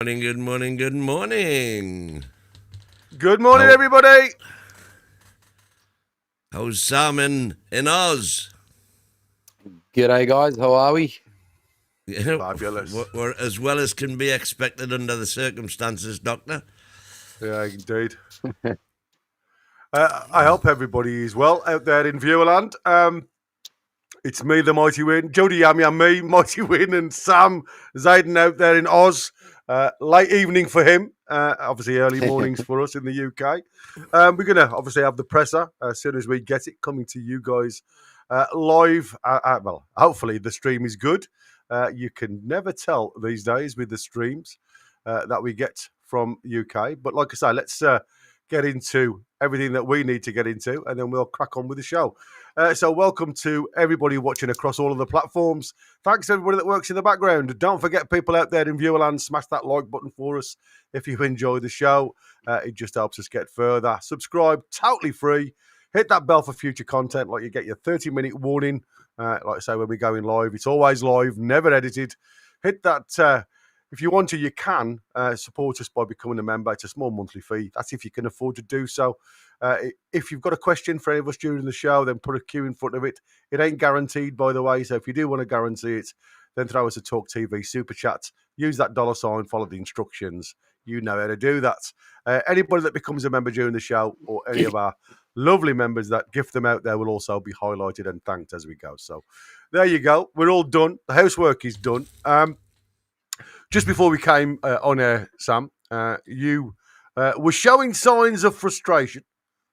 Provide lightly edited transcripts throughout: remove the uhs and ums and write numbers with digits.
Morning, good morning, good morning. Good morning, everybody. How's Sam in Oz? G'day, guys. How are we? Fabulous. We're as well as can be expected under the circumstances, Doctor. Yeah, indeed. I hope everybody is well out there in Viewerland. It's me, the Mighty Win, Jody Yami and me, Mighty Win, and Sam Zayden out there in Oz. Late evening for him, obviously early mornings for us in the UK. We're going to obviously have the presser as soon as we get it coming to you guys live. Well, hopefully the stream is good. You can never tell these days with the streams that we get from UK. But like I say, let's get into everything that we need to get into, and then we'll crack on with the show. So welcome to everybody watching across all of the platforms. Thanks to everybody that works in the background. Don't forget, people out there in Viewerland, smash that like button for us if you enjoy the show. It just helps us get further. Subscribe, totally free. Hit that bell for future content, like you get your 30-minute warning. Like I say, when we're going live, it's always live, never edited. Hit that. If you want to, you can support us by becoming a member. It's a small monthly fee. That's if you can afford to do so. If you've got a question for any of us during the show, then put a Q in front of it. It ain't guaranteed, by the way. So if you do want to guarantee it, then throw us a Talk TV super chat. Use that $sign, follow the instructions. You know how to do that. Anybody that becomes a member during the show, or any of our lovely members that gift them out there, will also be highlighted and thanked as we go. So there you go. We're all done. The housework is done. Just before we came on air, Sam, you were showing signs of frustration.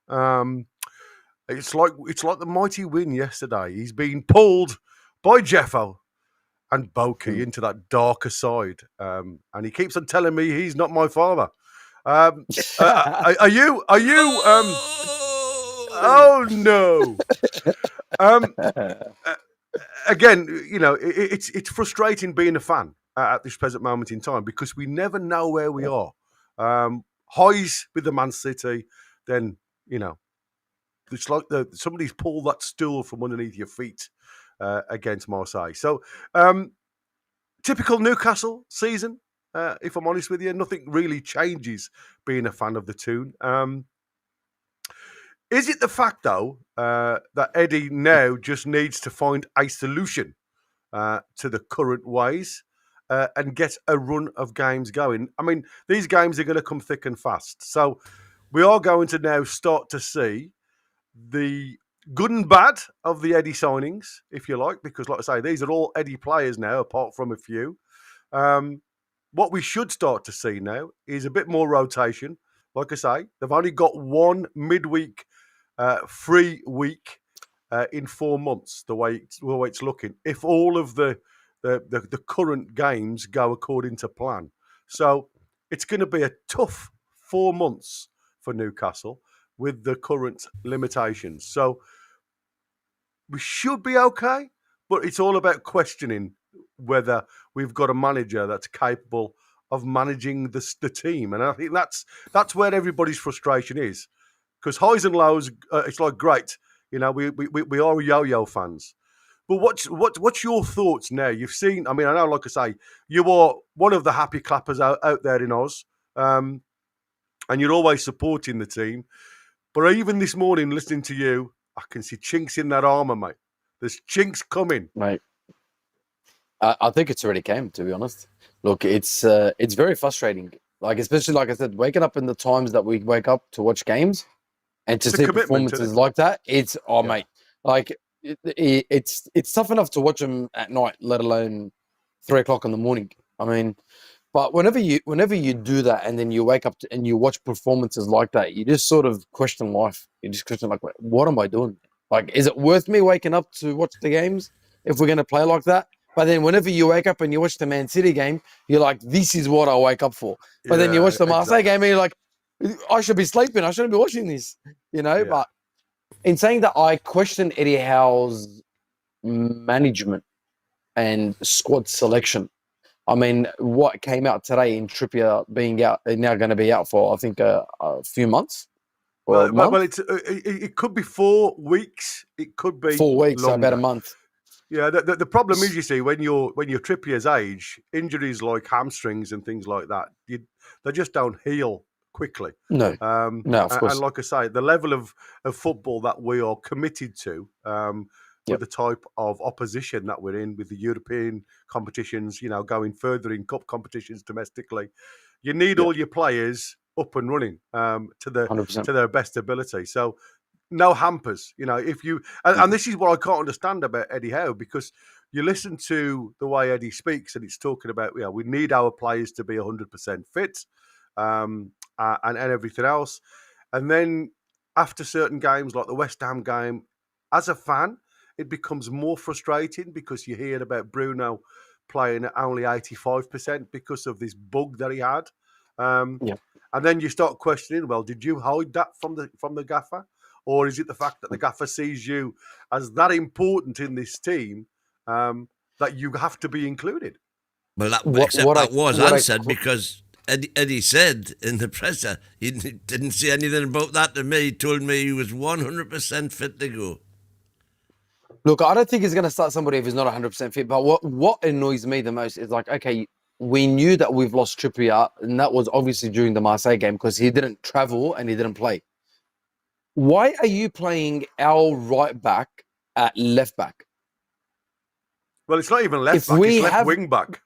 It's like the Mighty Win yesterday. He's been pulled by Jeffo and Boki into that darker side, and he keeps on telling me he's not my father. Are you? Oh no! Again, you know, it's frustrating being a fan at this present moment in time because we never know where we are. Highs with the Man City, then, you know, it's like somebody's pulled that stool from underneath your feet against Marseille. So, typical Newcastle season, if I'm honest with you. Nothing really changes being a fan of the Toon. Is it the fact, though, that Eddie now just needs to find a solution to the current ways and get a run of games going? I mean, these games are going to come thick and fast. So we are going to now start to see the good and bad of the Eddie signings, if you like, because, like I say, these are all Eddie players now, apart from a few. What we should start to see now is a bit more rotation. Like I say, they've only got one midweek free week in 4 months, the way it's looking, if all of the current games go according to plan. So it's going to be a tough 4 months for Newcastle with the current limitations. So we should be okay, but it's all about questioning whether we've got a manager that's capable of managing the team. And I think that's where everybody's frustration is. Because highs and lows, it's like, great, you know, we are yo-yo fans. But what's your thoughts now? You've seen, I mean, I know, like I say, you are one of the happy clappers out there in Oz, and you're always supporting the team. But even this morning, listening to you, I can see chinks in that armour, mate. There's chinks coming. Mate, I think it's already came, to be honest. Look, it's very frustrating. Like, especially, like I said, waking up in the times that we wake up to watch games and to see performances like that, it's, mate, like, it's tough enough to watch them at night, let alone 3 o'clock in the morning. I mean, but whenever you do that and then you wake up and you watch performances like that, you just sort of question life. You just question, like, what am I doing? Like, is it worth me waking up to watch the games if we're going to play like that? But then whenever you wake up and you watch the Man City game, you're like, this is what I wake up for. But then you watch the Marseille game and you're like, I should be sleeping. I shouldn't be watching this, you know? Yeah. But in saying that, I question Eddie Howe's management and squad selection. I mean, what came out today in Trippier being out, now going to be out for, I think, a few months. Well, it could be 4 weeks. It could be 4 weeks, longer. so about a month. Yeah, the problem is, you see, when you're Trippier's age, injuries like hamstrings and things like that, they just don't heal quickly. No, no, of And course. like I say, the level of football that we are committed to, with the type of opposition that we're in, with the European competitions, going further in cup competitions domestically, you need all your players up and running to 100%. their best ability. So no hampers, if you and this is what I can't understand about Eddie Howe, because you listen to the way Eddie speaks and it's talking about, we need our players to be 100% fit, and everything else. And then after certain games like the West Ham game, as a fan, it becomes more frustrating because you hear about Bruno playing at only 85% because of this bug that he had. And then you start questioning, well, did you hide that from the gaffer? Or is it the fact that the gaffer sees you as that important in this team that you have to be included? Well, that was answered because Eddie said in the presser he didn't say anything about that to me. He told me he was 100% fit to go. Look, I don't think he's going to start somebody if he's not 100% fit. But what annoys me the most is, like, okay, we knew that we've lost Trippier, and that was obviously during the Marseille game because he didn't travel and he didn't play. Why are you playing our right back at left back? Well, it's not even left back; it's left wing back.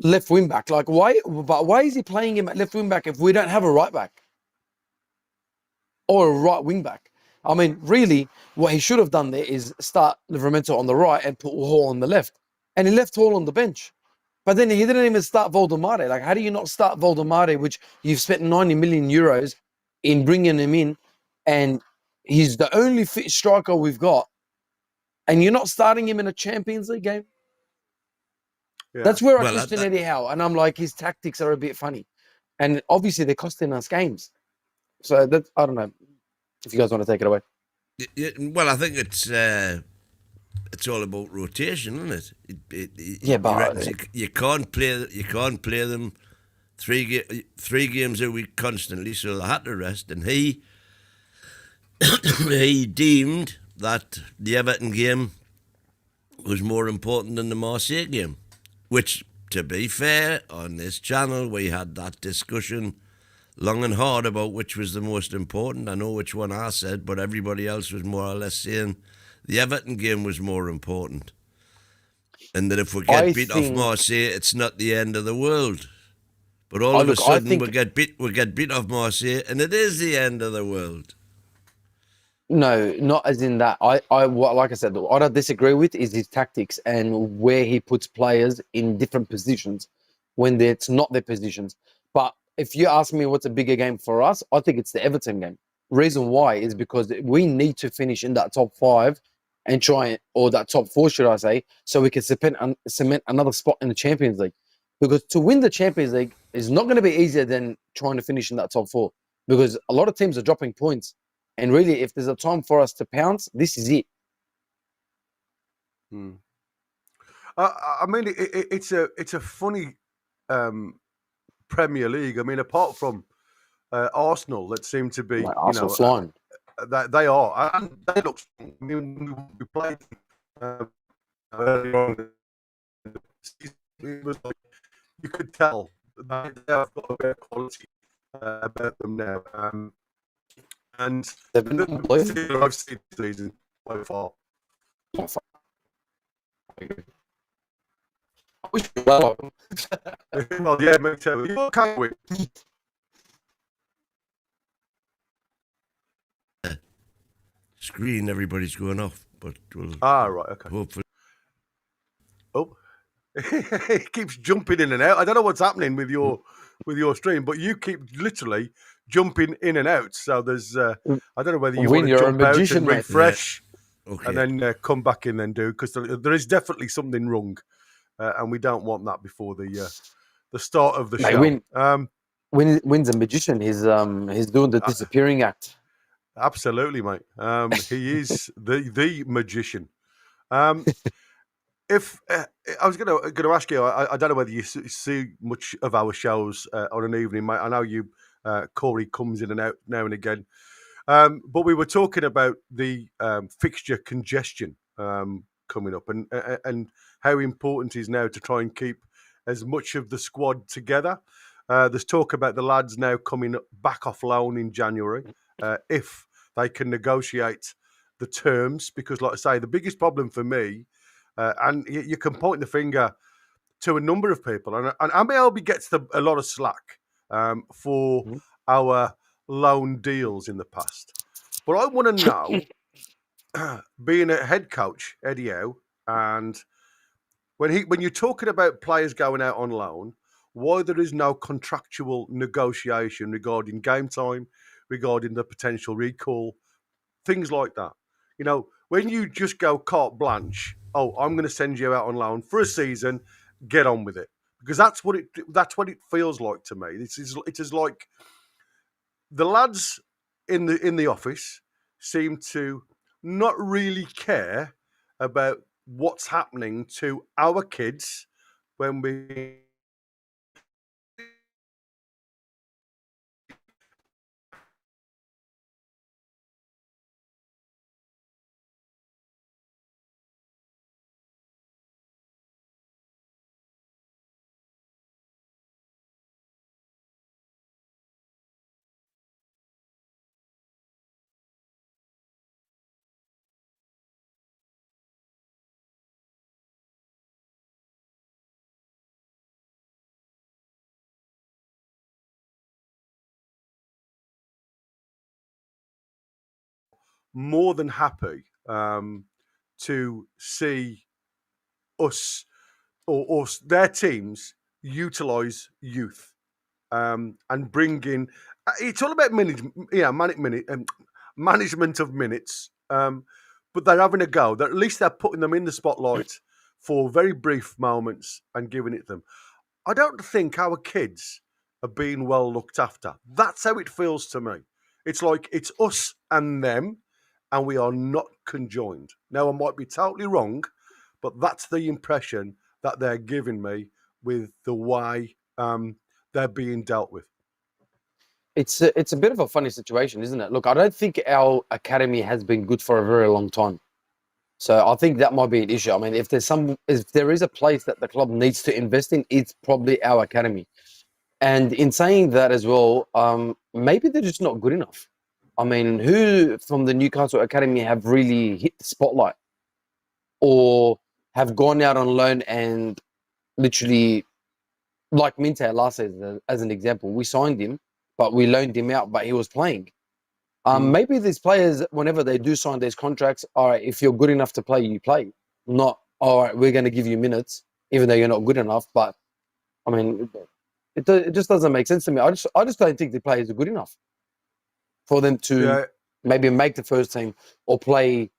Left wing back, like why? But why is he playing him at left wing back if we don't have a right back or a right wing back? I mean, really, what he should have done there is start Livramento on the right and put Hall on the left, and he left Hall on the bench. But then he didn't even start Voldemare. Like, how do you not start Voldemare, which you've spent 90 million euros in bringing him in, and he's the only fit striker we've got, and you're not starting him in a Champions League game? Yeah. That's where I question Eddie Howe, and I'm like, his tactics are a bit funny, and obviously they're costing us games. So that, I don't know if you guys want to take it away. Well, I think it's all about rotation, isn't it? But you can't play them three games a week constantly, so they had to rest. And he deemed that the Everton game was more important than the Marseille game, which, to be fair, on this channel we had that discussion long and hard about which was the most important. I know which one I said, but everybody else was more or less saying the Everton game was more important, and that if we get beat off Marseille, it's not the end of the world. But all of a sudden we get beat off Marseille, and it is the end of the world. No, not as in that. Like I said, what I disagree with is his tactics and where he puts players in different positions when it's not their positions. But if you ask me what's a bigger game for us, I think it's the Everton game. Reason why is because we need to finish in that top 5 and or that top 4, should I say, so we can cement another spot in the Champions League. Because to win the Champions League is not going to be easier than trying to finish in that top 4, because a lot of teams are dropping points. And really, if there's a time for us to pounce, this is it. I mean, it's a funny Premier League. I mean, apart from Arsenal, that seem to be, Arsenal flying. They are, and they look. I mean, we played earlier on. It was like you could tell they have got a bit of quality about them now. And they've been I've seen this season so far. I wish you well. Well, yeah, me too. You can't win. Screen, everybody's going off, but we'll right, okay. Hopefully. Oh, it keeps jumping in and out. I don't know what's happening with your stream, but you keep literally jumping in and out. So there's, I don't know whether you want to jump out and refresh, and then come back in and do, because there is definitely something wrong, and we don't want that before the start of the show. Win's a magician. He's doing the disappearing act. Absolutely, mate. He is the magician. If I was going to ask you, I don't know whether you see much of our shows on an evening, mate. I know you, Corey, comes in and out now and again, but we were talking about the fixture congestion coming up, and how important it is now to try and keep as much of the squad together. There's talk about the lads now coming back off loan in January, if they can negotiate the terms. Because, like I say, the biggest problem for me, and you can point the finger to a number of people, and MLB gets a lot of slack for our loan deals in the past. But I want to know, being a head coach, Eddie Howe, and when you're talking about players going out on loan, why there is no contractual negotiation regarding game time, regarding the potential recall, things like that. You know, when you just go carte blanche, oh, I'm going to send you out on loan for a season, get on with it, because that's what it feels like to me. It is like the lads in the office seem to not really care about what's happening to our kids when we more than happy to see us or their teams utilise youth and bring in. It's all about management of minutes. But they're having a go. At least they're putting them in the spotlight for very brief moments and giving it them. I don't think our kids are being well looked after. That's how it feels to me. It's like it's us and them, and we are not conjoined. Now, I might be totally wrong, but that's the impression that they're giving me with the way they're being dealt with. It's a bit of a funny situation, isn't it? Look, I don't think our academy has been good for a very long time. So I think that might be an issue. I mean, if there is a place that the club needs to invest in, it's probably our academy. And in saying that as well, maybe they're just not good enough. I mean, who from the Newcastle academy have really hit the spotlight or have gone out on loan and literally, like Minte last season, as an example, we signed him, but we loaned him out, but he was playing. Maybe these players, whenever they do sign these contracts, all right, if you're good enough to play, you play. Not, all right, we're going to give you minutes, even though you're not good enough. But, I mean, it just doesn't make sense to me. I just don't think the players are good enough for them to maybe make the first team or play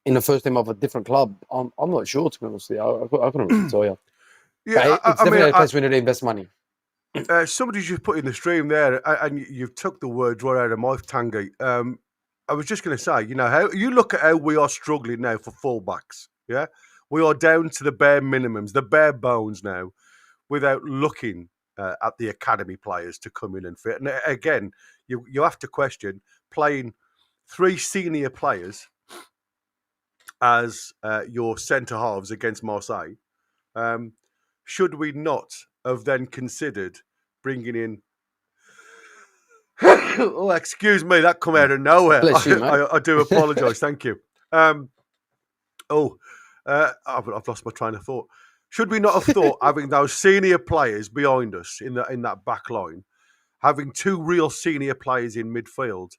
in the first team of a different club. I'm not sure, to be honest with you. I couldn't really tell you. Yeah, it's definitely a place we need to invest money. Somebody just put in the stream there, and you've took the words right out of my Tanguy. I was just going to say, you know, how you look at how we are struggling now for fullbacks. Yeah, we are down to the bare minimums, the bare bones now, without looking at the academy players to come in and fit. And again, you have to question playing 3 senior players as your centre halves against Marseille. Should we not have then considered bringing in? Oh, excuse me, that come out of nowhere. Bless you, mate. I do apologise. Thank you. I've lost my train of thought. Should we not have thought having those senior players behind us in that back line, having 2 real senior players in midfield,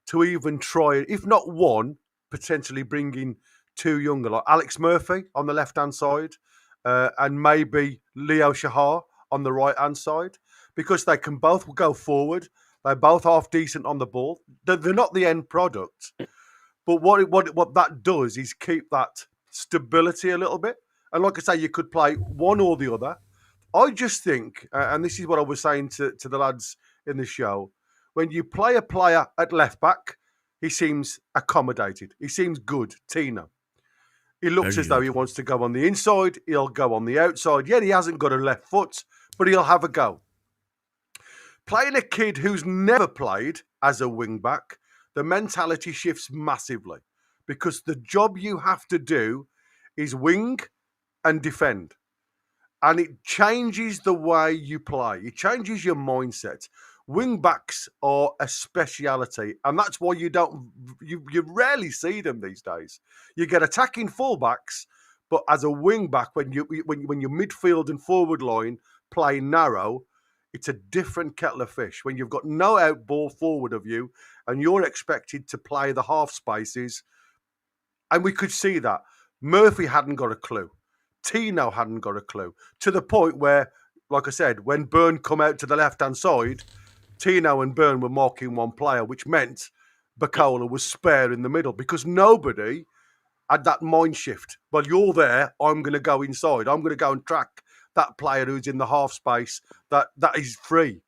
to even try, if not one, potentially bringing 2 younger, like Alex Murphy on the left-hand side, and maybe Leo Shahar on the right-hand side, because they can both go forward. They're both half decent on the ball. They're not the end product, but what that does is keep that stability a little bit. And like I say, you could play one or the other. I just think, and this is what I was saying to the lads in the show, when you play a player at left back, he seems accommodated. He seems good, Tino. He looks as though he wants to go on the inside. He'll go on the outside. Yeah, he hasn't got a left foot, but he'll have a go. Playing a kid who's never played as a wing back, the mentality shifts massively, because the job you have to do is wing and defend. And it changes the way you play. It changes your mindset. Wing backs are a speciality, and that's why you rarely see them these days. You get attacking fullbacks, but as a wing back, when your midfield and forward line play narrow, it's a different kettle of fish. When you've got no out ball forward of you, and you're expected to play the half spaces, and we could see that Murphy hadn't got a clue. Tino hadn't got a clue, to the point where, like I said, when Byrne come out to the left-hand side, Tino and Byrne were marking one player, which meant Bacola was spare in the middle because nobody had that mind shift. Well, you're there, I'm going to go inside. I'm going to go and track that player who's in the half space that is free.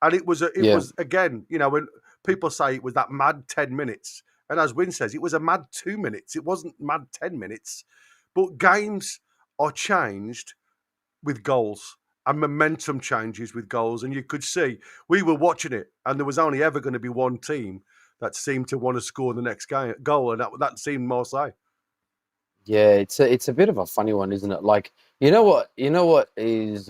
And it was again, when people say it was that mad 10 minutes, and as Wynne says, it was a mad 2 minutes. It wasn't mad 10 minutes. But games are changed with goals, and momentum changes with goals. And you could see, we were watching it, and there was only ever going to be one team that seemed to want to score the next goal, and that seemed Marseille. Yeah, it's a bit of a funny one, isn't it? Like, you know what is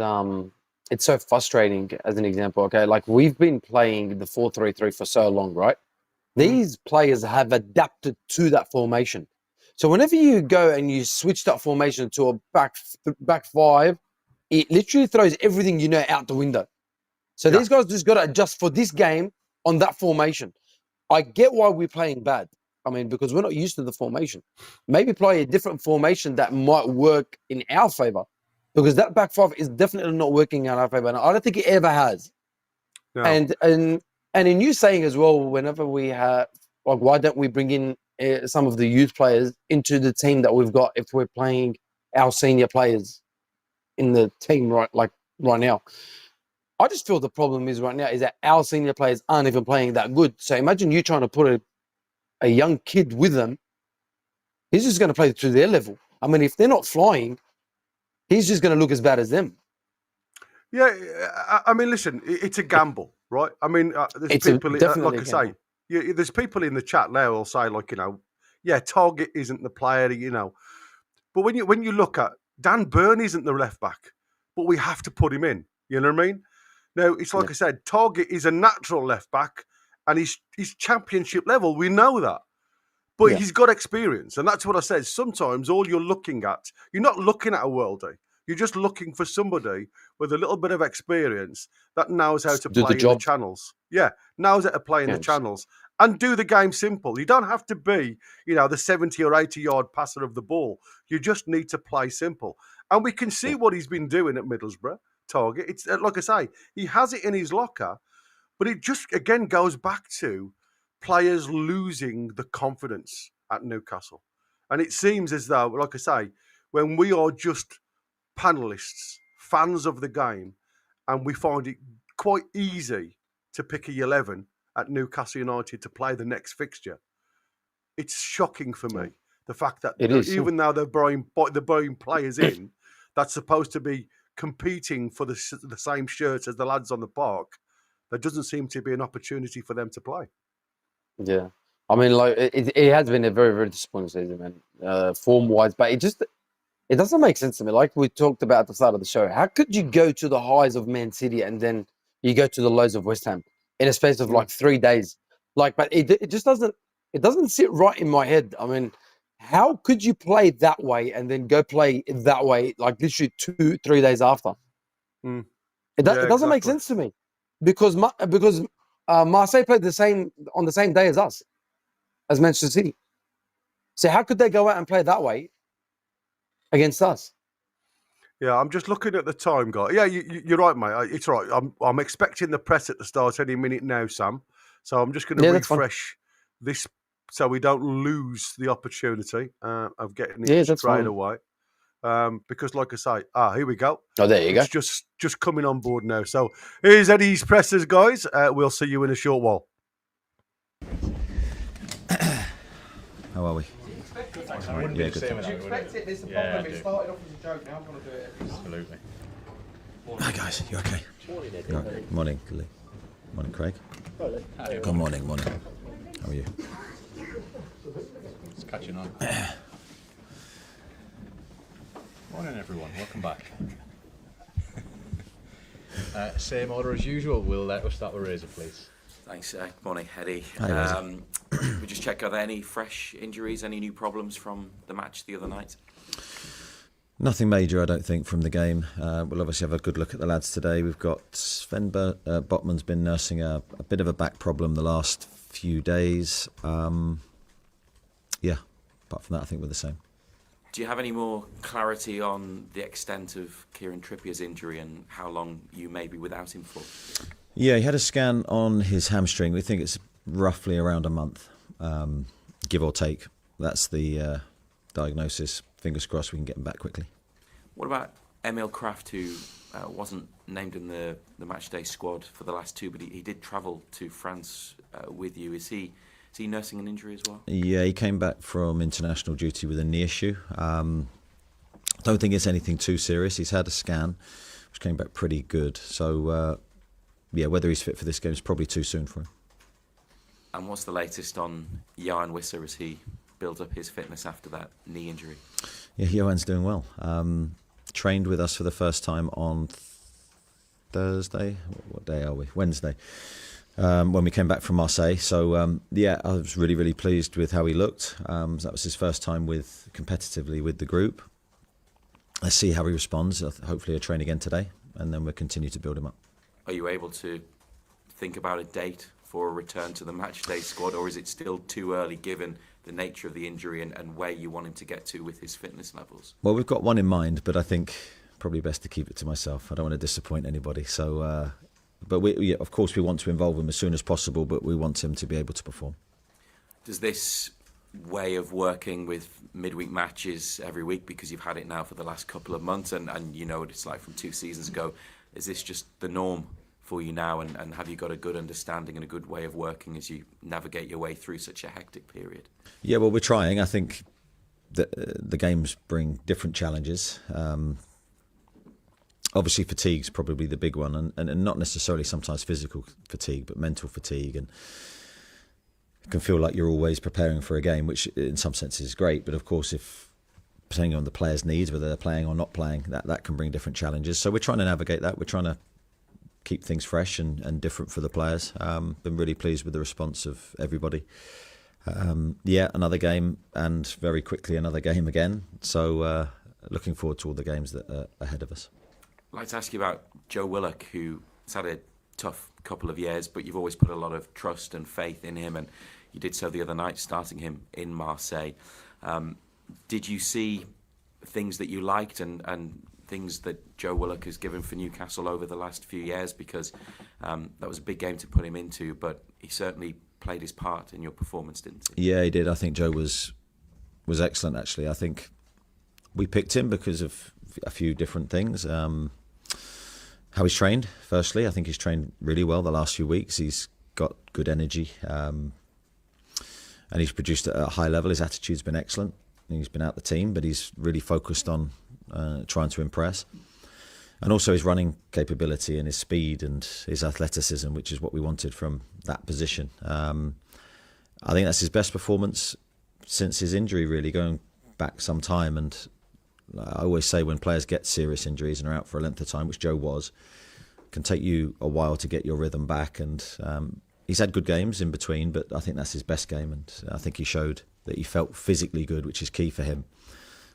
it's so frustrating, as an example, okay? Like, we've been playing the 4-3-3 for so long, right? These players have adapted to that formation. So whenever you go and you switch that formation to a back five, it literally throws everything you know out the window. So these guys just got to adjust for this game on that formation. I get why we're playing bad. I mean, because we're not used to the formation. Maybe play a different formation that might work in our favor, because that back five is definitely not working in our favor. And I don't think it ever has. No. And in you saying as well, whenever we have, like, why don't we bring in some of the youth players into the team that we've got if we're playing our senior players in the team right now? I just feel the problem is right now is that our senior players aren't even playing that good. So imagine you trying to put a young kid with them. He's just going to play to their level. I mean, if they're not flying, he's just going to look as bad as them. Yeah, I mean, listen, it's a gamble, right? I mean, there's people, like I say, there's people in the chat now who'll say, like, Target isn't the player, But when you look at Dan Byrne isn't the left back, but we have to put him in. You know what I mean? Now, it's like I said, Target is a natural left back, and he's championship level. We know that. But he's got experience, and that's what I said. Sometimes all you're looking at, you're not looking at a worldie. You're just looking for somebody with a little bit of experience that knows how to play in the channels. Yeah, knows how to play in the channels and do the game simple. You don't have to be, the 70 or 80 yard passer of the ball. You just need to play simple. And we can see what he's been doing at Middlesbrough, Target. It's like I say, he has it in his locker, but it just, again, goes back to players losing the confidence at Newcastle. And it seems as though, like I say, when we are just panelists, fans of the game, and we find it quite easy to pick a 11 at Newcastle United to play the next fixture, it's shocking for me. The fact that even though they're buying players in that's supposed to be competing for the same shirts as the lads on the park, there doesn't seem to be an opportunity for them to play. Yeah. I mean, like, it has been a very, very disappointing season, man, form-wise, but it doesn't make sense to me. Like we talked about at the start of the show, how could you go to the highs of Man City and then you go to the lows of West Ham in a space of like 3 days? Like, but it just doesn't sit right in my head. I mean, how could you play that way and then go play that way, like literally 2-3 days after? It doesn't make sense to me, because Marseille played on the same day as us, as Manchester City. So how could they go out and play that way against us? Yeah, I'm just looking at the time, guy. Yeah, you're right, mate. It's right. I'm expecting the press at the start any minute now, Sam. So I'm just going to refresh this so we don't lose the opportunity of getting it straight away. Because, like I say, here we go. Oh, there you go. It's just coming on board now. So here's Eddie's pressers, guys. We'll see you in a short while. How are we? Yeah, good. Did you expect it? This is the problem. It started off as a joke. Now I'm going to do it. Absolutely. Hi guys, you okay? Morning, Eddie. Right. Morning, Lee. Morning, Craig. Hello. Good morning, morning. How are you? It's catching on. morning, everyone. Welcome back. Same order as usual. We'll start with Razor, please. Thanks. Good morning, Eddie. Hi, we just check, are there any fresh injuries, any new problems from the match the other night? Nothing major, I don't think, from the game. We'll obviously have a good look at the lads today. We've got Sven Botman's been nursing a bit of a back problem the last few days. Apart from that, I think we're the same. Do you have any more clarity on the extent of Kieran Trippier's injury and how long you may be without him for? Yeah, he had a scan on his hamstring. We think it's roughly around a month, give or take. That's the diagnosis. Fingers crossed we can get him back quickly. What about Emil Kraft, who wasn't named in the matchday squad for the last two, but he did travel to France with you? Is he nursing an injury as well? Yeah, he came back from international duty with a knee issue. Don't think it's anything too serious. He's had a scan, which came back pretty good. So, whether he's fit for this game is probably too soon for him. And what's the latest on Johan Wisser as he builds up his fitness after that knee injury? Yeah, Johan's doing well. Trained with us for the first time on Thursday. What day are we? Wednesday. When we came back from Marseille. So, I was really, really pleased with how he looked. That was his first time competitively with the group. Let's see how he responds. Hopefully he'll train again today, and then we'll continue to build him up. Are you able to think about a date for a return to the matchday squad, or is it still too early given the nature of the injury and where you want him to get to with his fitness levels? Well, we've got one in mind, but I think probably best to keep it to myself. I don't want to disappoint anybody. So, but we of course, we want to involve him as soon as possible, but we want him to be able to perform. Does this way of working with midweek matches every week, because you've had it now for the last couple of months and you know what it's like from 2 seasons ago, is this just the norm for you now, and have you got a good understanding and a good way of working as you navigate your way through such a hectic period? Yeah, well, we're trying. I think the games bring different challenges. Obviously, fatigue's probably the big one, and not necessarily sometimes physical fatigue, but mental fatigue. And it can feel like you're always preparing for a game, which in some senses is great. But of course, if depending on the players' needs, whether they're playing or not playing, that can bring different challenges. So we're trying to navigate that. We're trying to keep things fresh and different for the players. Been really pleased with the response of everybody. Another game, and very quickly another game again. So looking forward to all the games that are ahead of us. I'd like to ask you about Joe Willock, who's had a tough couple of years, but you've always put a lot of trust and faith in him, and you did so the other night, starting him in Marseille. Did you see things that you liked and things that Joe Willock has given for Newcastle over the last few years? Because that was a big game to put him into, but he certainly played his part in your performance, didn't he? Yeah, he did. I think Joe was excellent, actually. I think we picked him because of a few different things. How he's trained, firstly. I think he's trained really well the last few weeks. He's got good energy, and he's produced at a high level. His attitude's been excellent. He's been out the team, but he's really focused on trying to impress. And also his running capability and his speed and his athleticism, which is what we wanted from that position. I think that's his best performance since his injury, really, going back some time. And I always say when players get serious injuries and are out for a length of time, which Joe was, it can take you a while to get your rhythm back. And he's had good games in between, but I think that's his best game. And I think he showed that he felt physically good, which is key for him.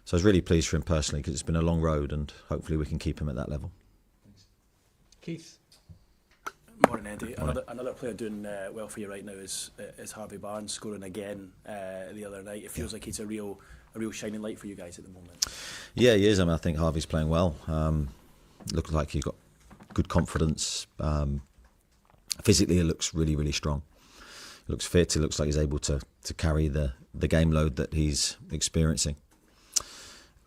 So I was really pleased for him personally, because it's been a long road, and hopefully we can keep him at that level. Keith. Morning, Eddie. Another player doing well for you right now is Harvey Barnes, scoring again the other night. It feels like he's a real shining light for you guys at the moment. Yeah, he is. I think Harvey's playing well. Looks like he's got good confidence. Physically, he looks really, really strong. He looks fit. He looks like he's able to carry the game load that he's experiencing.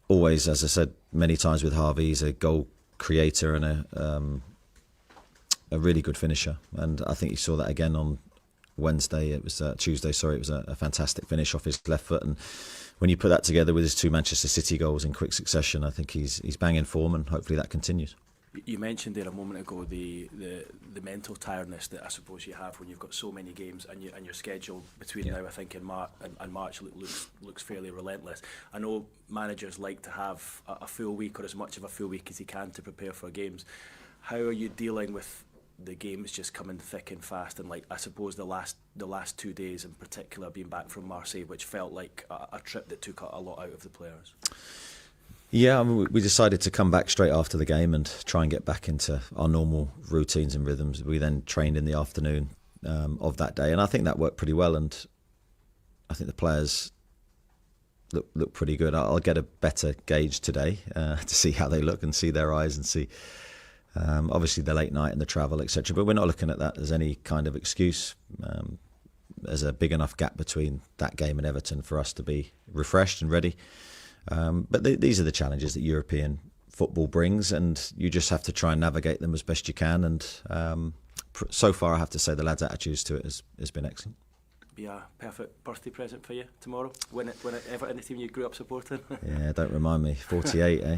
Always, as I said many times with Harvey, he's a goal creator and a really good finisher. And I think you saw that again on Tuesday. It was a fantastic finish off his left foot. And when you put that together with his 2 Manchester City goals in quick succession, I think he's banging form, and hopefully that continues. You mentioned there a moment ago the mental tiredness that I suppose you have when you've got so many games and your schedule between now, I think, and March looks fairly relentless. I know managers like to have a full week or as much of a full week as he can to prepare for games. How are you dealing with the games just coming thick and fast, and like I suppose the last 2 days in particular, being back from Marseille, which felt like a trip that took a lot out of the players? Yeah, I mean, we decided to come back straight after the game and try and get back into our normal routines and rhythms. We then trained in the afternoon of that day, and I think that worked pretty well. And I think the players look pretty good. I'll get a better gauge today to see how they look and see their eyes and see. Obviously the late night and the travel, etc. But we're not looking at that as any kind of excuse. There's a big enough gap between that game and Everton for us to be refreshed and ready. But these are the challenges that European football brings, and you just have to try and navigate them as best you can. And so far, I have to say the lads' attitudes to it has been excellent. Be a perfect birthday present for you tomorrow when Everton, the team you grew up supporting. Yeah, don't remind me. 48, eh?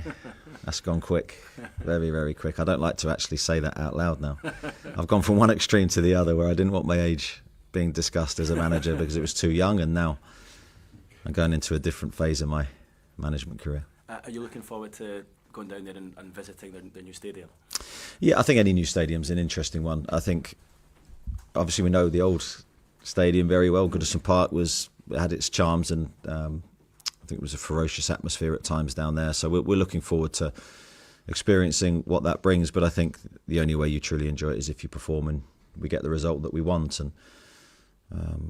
That's gone quick, very, very quick. I don't like to actually say that out loud now. I've gone from one extreme to the other, where I didn't want my age being discussed as a manager because it was too young, and now I'm going into a different phase of my management career. Are you looking forward to going down there and visiting the new stadium? Yeah, I think any new stadium's an interesting one. I think, obviously, we know the old stadium very well. Goodison Park had its charms, and I think it was a ferocious atmosphere at times down there. So we're looking forward to experiencing what that brings. But I think the only way you truly enjoy it is if you perform and we get the result that we want. And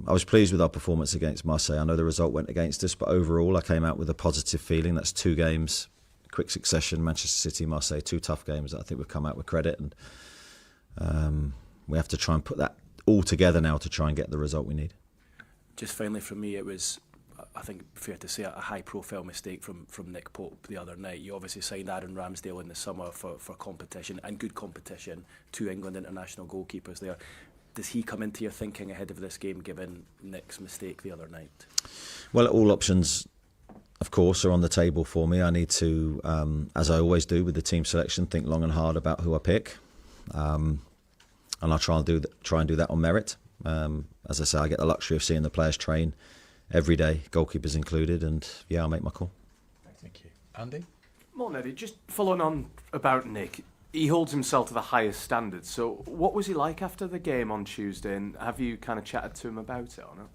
I was pleased with our performance against Marseille. I know the result went against us, but overall I came out with a positive feeling. That's 2 games, quick succession, Manchester City, Marseille, 2 tough games that I think we've come out with credit. And we have to try and put that all together now to try and get the result we need. Just finally from me, it was, I think, fair to say, a high-profile mistake from Nick Pope the other night. You obviously signed Aaron Ramsdale in the summer for competition, and good competition, 2 England international goalkeepers there. Does he come into your thinking ahead of this game, given Nick's mistake the other night? Well, all options, of course, are on the table for me. I need to, as I always do with the team selection, think long and hard about who I pick. And I'll try and do that on merit. As I say, I get the luxury of seeing the players train every day, goalkeepers included, and yeah, I'll make my call. Thank you. Andy? Morning, Eddie. Just following on about Nick, he holds himself to the highest standards. So what was he like after the game on Tuesday, and have you kind of chatted to him about it or not?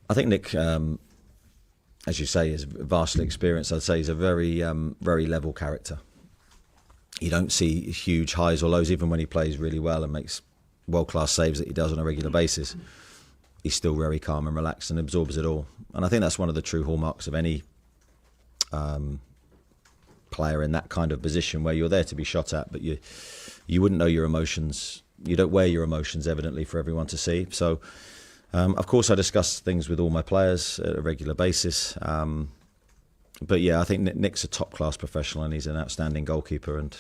I think Nick, as you say, is vastly experienced. I'd say he's a very, very level character. You don't see huge highs or lows, even when he plays really well and makes world-class saves that he does on a regular basis. He's still very calm and relaxed and absorbs it all. And I think that's one of the true hallmarks of any player in that kind of position, where you're there to be shot at, but you wouldn't know your emotions. You don't wear your emotions, evidently, for everyone to see. So, of course, I discuss things with all my players at a regular basis. But yeah, I think Nick's a top-class professional and he's an outstanding goalkeeper, and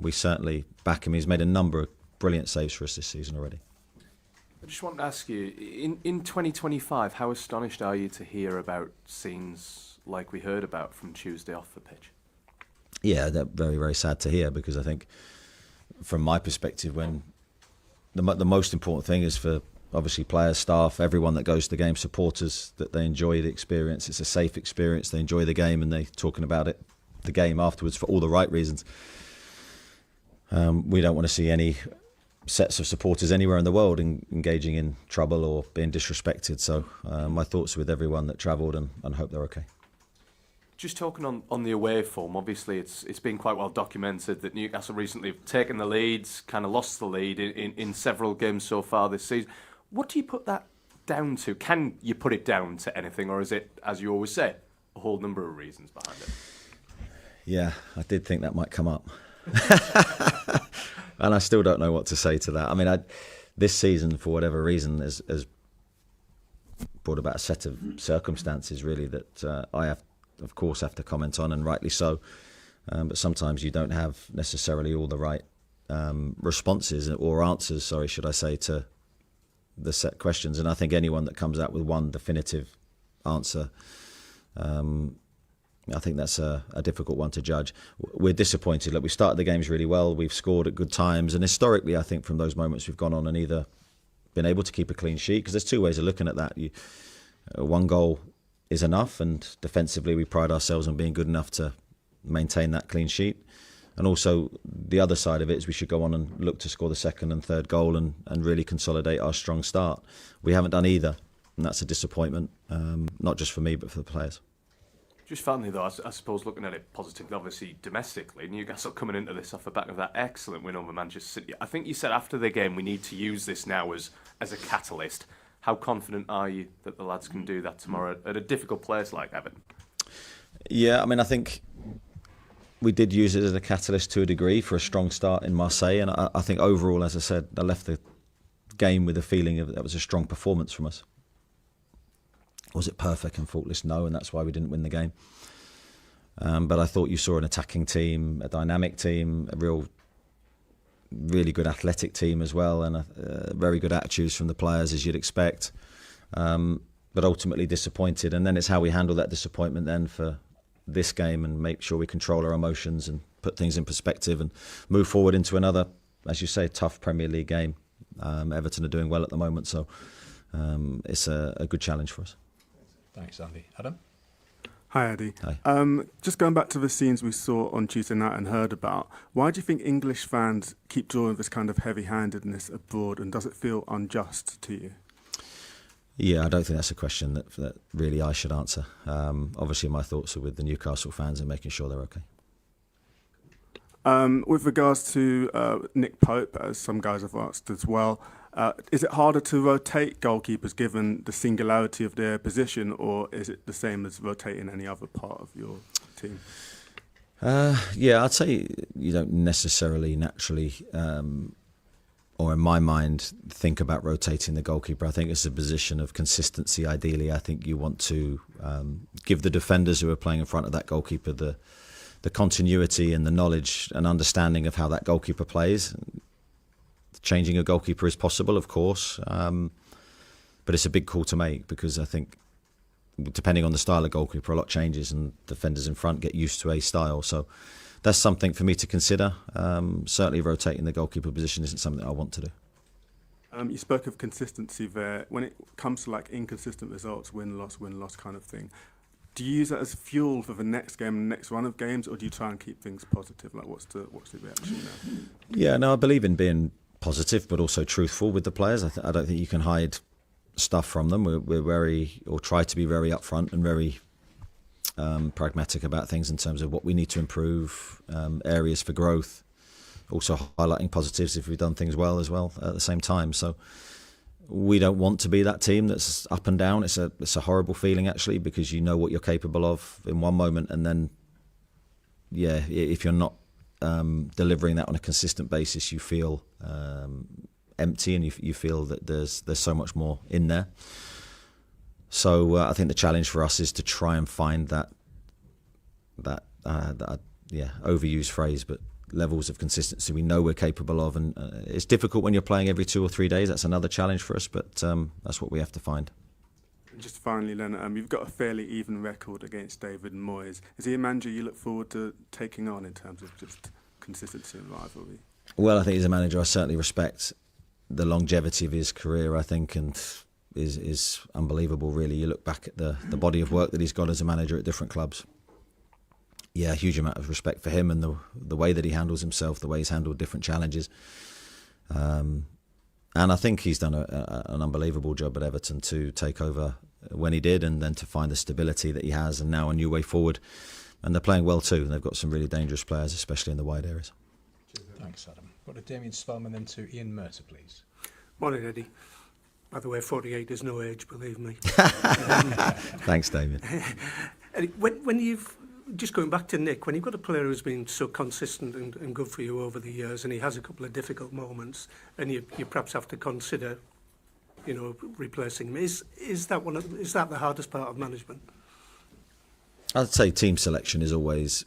we certainly back him. He's made a number of brilliant saves for us this season already. I just want to ask you, in 2025, how astonished are you to hear about scenes like we heard about from Tuesday off the pitch? Yeah, they're very, very sad to hear, because I think from my perspective, when the most important thing is for obviously players, staff, everyone that goes to the game, supporters, that they enjoy the experience. It's a safe experience. They enjoy the game, and they're talking about it, the game afterwards, for all the right reasons. We don't want to see any sets of supporters anywhere in the world engaging in trouble or being disrespected. So my thoughts are with everyone that travelled, and hope they're okay. Just talking on the away form, obviously it's been quite well documented that Newcastle recently have taken the leads, kind of lost the lead in several games so far this season. What do you put that down to? Can you put it down to anything, or is it, as you always say, a whole number of reasons behind it? Yeah, I did think that might come up. And I still don't know what to say to that. I mean, this season, for whatever reason, has brought about a set of circumstances, really, that I have, of course, have to comment on, and rightly so. But sometimes you don't have necessarily all the right responses or answers, should I say, to the set questions. And I think anyone that comes out with one definitive answer I think that's a difficult one to judge. We're disappointed. Look, we started the games really well. We've scored at good times. And historically, I think from those moments we've gone on and either been able to keep a clean sheet, because there's two ways of looking at that. One goal is enough, and defensively we pride ourselves on being good enough to maintain that clean sheet. And also the other side of it is we should go on and look to score the second and third goal and really consolidate our strong start. We haven't done either, and that's a disappointment, not just for me but for the players. Just finally, though, I suppose looking at it positively, obviously domestically, Newcastle coming into this off the back of that excellent win over Manchester City. I think you said after the game we need to use this now as a catalyst. How confident are you that the lads can do that tomorrow at a difficult place like Everton? Yeah, I mean, I think we did use it as a catalyst to a degree for a strong start in Marseille, and I think overall, as I said, I left the game with a feeling of that was a strong performance from us. Was it perfect and faultless? No, and that's why we didn't win the game. But I thought you saw an attacking team, a dynamic team, a really good athletic team as well, and very good attitudes from the players, as you'd expect. But ultimately disappointed, and then it's how we handle that disappointment then for this game and make sure we control our emotions and put things in perspective and move forward into another, as you say, tough Premier League game. Everton are doing well at the moment, so it's a good challenge for us. Thanks, Andy. Adam? Hi, Eddie. Hi. Just going back to the scenes we saw on Tuesday night and heard about, why do you think English fans keep drawing this kind of heavy-handedness abroad, and does it feel unjust to you? Yeah, I don't think that's a question that really I should answer. Obviously, my thoughts are with the Newcastle fans and making sure they're okay. With regards to Nick Pope, as some guys have asked as well, is it harder to rotate goalkeepers given the singularity of their position, or is it the same as rotating any other part of your team? Yeah, I'd say you don't necessarily naturally, or in my mind, think about rotating the goalkeeper. I think it's a position of consistency, ideally. I think you want to give the defenders who are playing in front of that goalkeeper the continuity and the knowledge and understanding of how that goalkeeper plays. Changing a goalkeeper is possible, of course, but it's a big call to make, because I think depending on the style of goalkeeper, a lot changes and defenders in front get used to a style. So that's something for me to consider. Certainly rotating the goalkeeper position isn't something I want to do. You spoke of consistency there. When it comes to like inconsistent results, win-loss kind of thing, do you use that as fuel for the next game and next run of games, or do you try and keep things positive? Like, what's the reaction now? Yeah, no, I believe in being positive but also truthful with the players. I don't think you can hide stuff from them. We're very, or try to be very upfront and very pragmatic about things in terms of what we need to improve, areas for growth, also highlighting positives if we've done things well as well at the same time. So we don't want to be that team that's up and down. It's a horrible feeling, actually, because you know what you're capable of in one moment, and then if you're not delivering that on a consistent basis, you feel empty, and you feel that there's so much more in there. So I think the challenge for us is to try and find that overused phrase, but levels of consistency we know we're capable of, and it's difficult when you're playing every 2 or 3 days. That's another challenge for us, but that's what we have to find. Just finally, Len, you've got a fairly even record against David Moyes. Is he a manager you look forward to taking on in terms of just consistency and rivalry? Well, I think he's a manager I certainly respect. The longevity of his career, I think, and is unbelievable, really. You look back at the body of work that he's got as a manager at different clubs. Yeah, a huge amount of respect for him and the way that he handles himself, the way he's handled different challenges. And I think he's done an unbelievable job at Everton to take over when he did, and then to find the stability that he has, and now a new way forward. And they're playing well too. They've got some really dangerous players, especially in the wide areas. Thanks, Adam. Got to Damien Spellman, then to Ian Mercer, please. Morning, Eddie. By the way, 48 is no age, believe me. Thanks, Damien. Eddie, when you've, just going back to Nick, when you've got a player who's been so consistent and good for you over the years, and he has a couple of difficult moments, and you perhaps have to consider, replacing him, is that the hardest part of management? I'd say team selection is always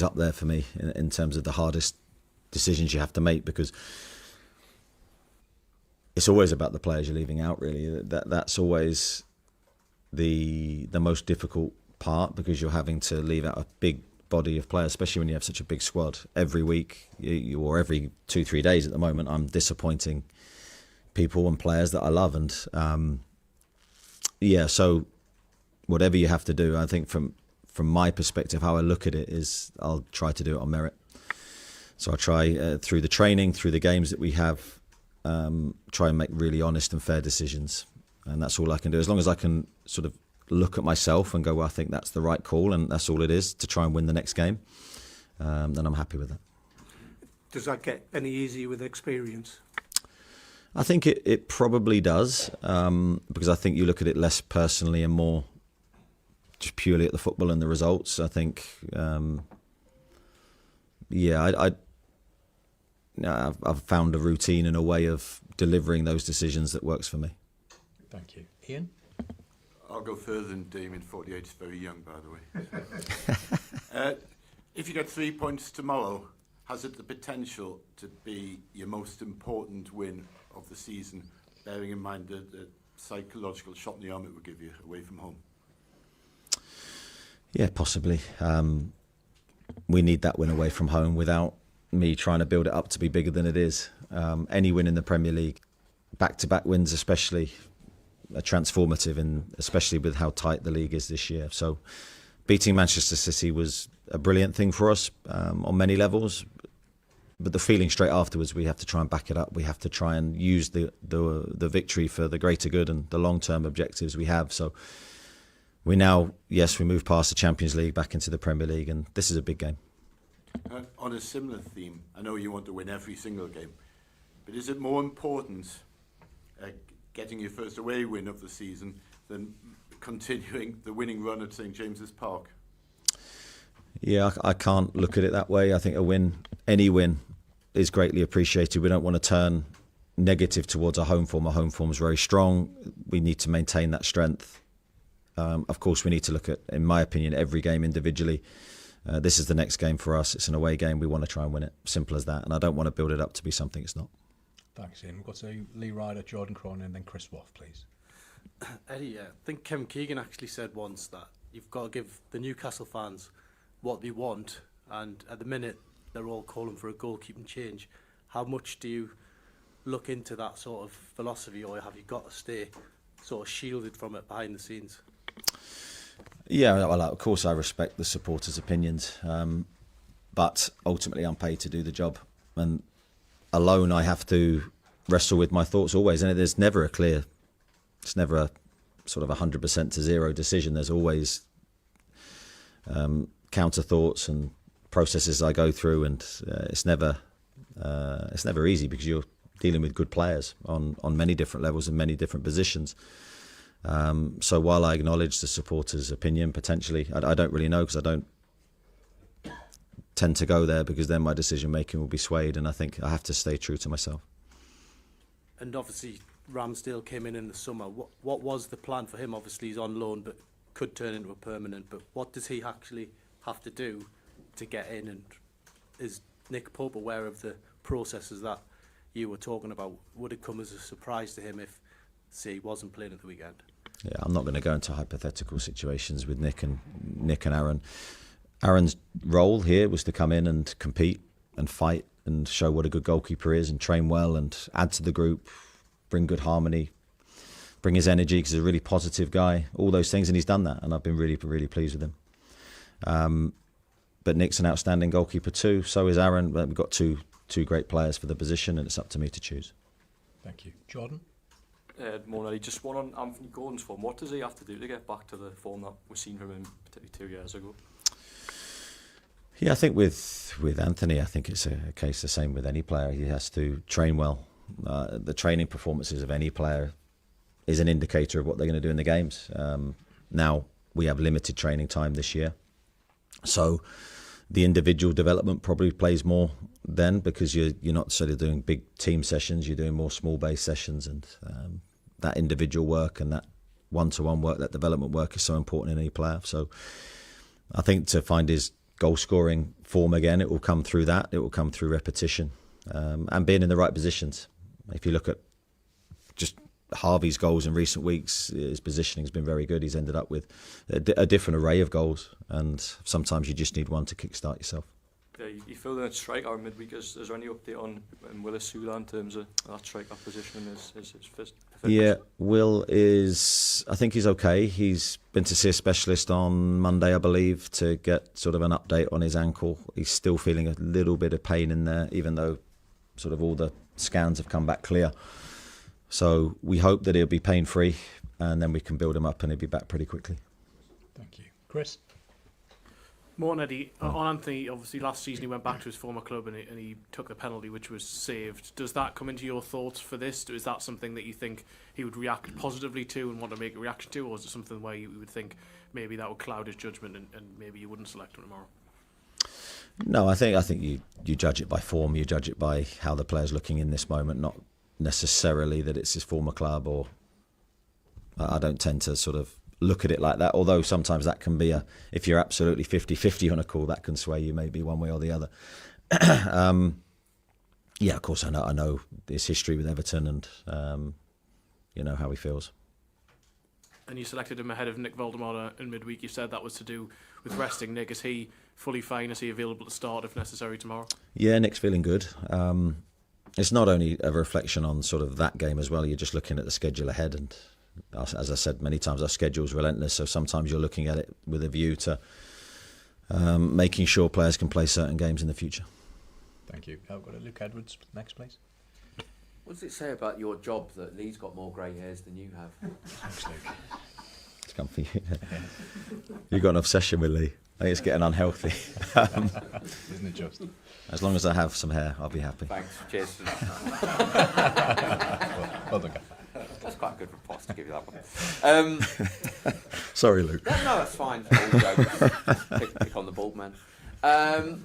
up there for me in terms of the hardest decisions you have to make, because it's always about the players you're leaving out, really. That's always the most difficult part because you're having to leave out a big body of players, especially when you have such a big squad. Every week or every 2-3 days at the moment, I'm disappointing people and players that I love. And so whatever you have to do, I think from my perspective, how I look at it is I'll try to do it on merit. So I try through the training, through the games that we have, try and make really honest and fair decisions. And that's all I can do. As long as I can sort of look at myself and go, well, I think that's the right call and that's all it is to try and win the next game, then I'm happy with that. Does that get any easier with experience? I think it probably does, because I think you look at it less personally and more just purely at the football and the results. I think, I've found a routine and a way of delivering those decisions that works for me. Thank you. Ian? I'll go further than Damien. 48 is very young, by the way. If you get 3 points tomorrow, has it the potential to be your most important win of the season, bearing in mind the psychological shot in the arm it would give you away from home? Yeah, possibly. We need that win away from home without me trying to build it up to be bigger than it is. Any win in the Premier League, back-to-back wins especially, are transformative, and especially with how tight the league is this year. So beating Manchester City was a brilliant thing for us on many levels. But the feeling straight afterwards, we have to try and back it up. We have to try and use the victory for the greater good and the long-term objectives we have. So we move past the Champions League back into the Premier League, and this is a big game. On a similar theme, I know you want to win every single game, but is it more important getting your first away win of the season than continuing the winning run at St James's Park? Yeah, I can't look at it that way. I think any win is greatly appreciated. We don't want to turn negative towards our home form. Our home form is very strong. We need to maintain that strength. Of course, we need to look at, in my opinion, every game individually. This is the next game for us. It's an away game. We want to try and win it. Simple as that. And I don't want to build it up to be something it's not. Thanks, Ian. We've got Lee Ryder, Jordan Cronin, and then Chris Waff, please. Eddie, I think Kevin Keegan actually said once that you've got to give the Newcastle fans what they want, and at the minute they're all calling for a goalkeeping change. How much do you look into that sort of philosophy, or have you got to stay sort of shielded from it behind the scenes? Yeah, well, of course I respect the supporters' opinions, but ultimately I'm paid to do the job, and alone I have to wrestle with my thoughts always, and it's never a sort of 100% to zero decision. There's always counter thoughts and processes I go through, and it's never easy because you're dealing with good players on many different levels and many different positions. So while I acknowledge the supporters' opinion, potentially, I don't really know, because I don't tend to go there, because then my decision making will be swayed, and I think I have to stay true to myself. And obviously Ramsdale came in the summer. What was the plan for him? Obviously he's on loan but could turn into a permanent, but what does he actually have to do to get in, and is Nick Pope aware of the processes that you were talking about? Would it come as a surprise to him if, say, he wasn't playing at the weekend? Yeah, I'm not going to go into hypothetical situations with Nick and Aaron. Aaron's role here was to come in and compete and fight and show what a good goalkeeper is, and train well and add to the group, bring good harmony, bring his energy, because he's a really positive guy, all those things, and he's done that, and I've been really, really pleased with him. But Nick's an outstanding goalkeeper too, so is Aaron. We've got two great players for the position, and it's up to me to choose. Thank you. Jordan? Morning, just one on Anthony Gordon's form. What does he have to do to get back to the form that we've seen from him, particularly 2 years ago? Yeah, I think with Anthony, I think it's a case the same with any player. He has to train well. The training performances of any player is an indicator of what they're going to do in the games. Now, we have limited training time this year, so the individual development probably plays more then, because you're not sort of doing big team sessions, you're doing more small base sessions, and that individual work and that one-to-one work, that development work is so important in any player. So I think to find his goal scoring form again, it will come through that, it will come through repetition, and being in the right positions. If you look at just Harvey's goals in recent weeks, his positioning has been very good. He's ended up with a different array of goals, and sometimes you just need one to kickstart yourself. Yeah, you filled in a striker midweek. Is there any update on Willis Sula in terms of that striker position and his fitness? Yeah, Will is, I think he's okay. He's been to see a specialist on Monday, I believe, to get sort of an update on his ankle. He's still feeling a little bit of pain in there, even though sort of all the scans have come back clear. So we hope that he'll be pain-free, and then we can build him up and he'll be back pretty quickly. Thank you. Chris? Morning, Eddie. On Anthony, obviously last season he went back to his former club and he took the penalty, which was saved. Does that come into your thoughts for this? Is that something that you think he would react positively to and want to make a reaction to, or is it something where you would think maybe that would cloud his judgment and maybe you wouldn't select him tomorrow? No, I think you judge it by form. You judge it by how the player's looking in this moment, not necessarily that it's his former club. Or I don't tend to sort of look at it like that, although sometimes that can be if you're absolutely 50-50 on a call, that can sway you maybe one way or the other. Yeah, of course I know his history with Everton and you know how he feels. And you selected him ahead of Nick Voldemort in midweek. You said that was to do with resting Nick. Is he fully fine? Is he available to start if necessary tomorrow? Yeah, Nick's feeling good. It's not only a reflection on sort of that game as well. You're just looking at the schedule ahead, and as I said many times, our schedule's relentless. So sometimes you're looking at it with a view to making sure players can play certain games in the future. Thank you. I've got Luke Edwards next, please. What does it say about your job that Lee's got more grey hairs than you have? Thanks, Luke. It's come for you. You've got an obsession with Lee. I think it's getting unhealthy. Isn't it just? As long as I have some hair, I'll be happy. Thanks. Cheers. Well done. That's quite a good response to give you that one. Sorry, Luke. No, that's fine. Pick on the bald man. I'm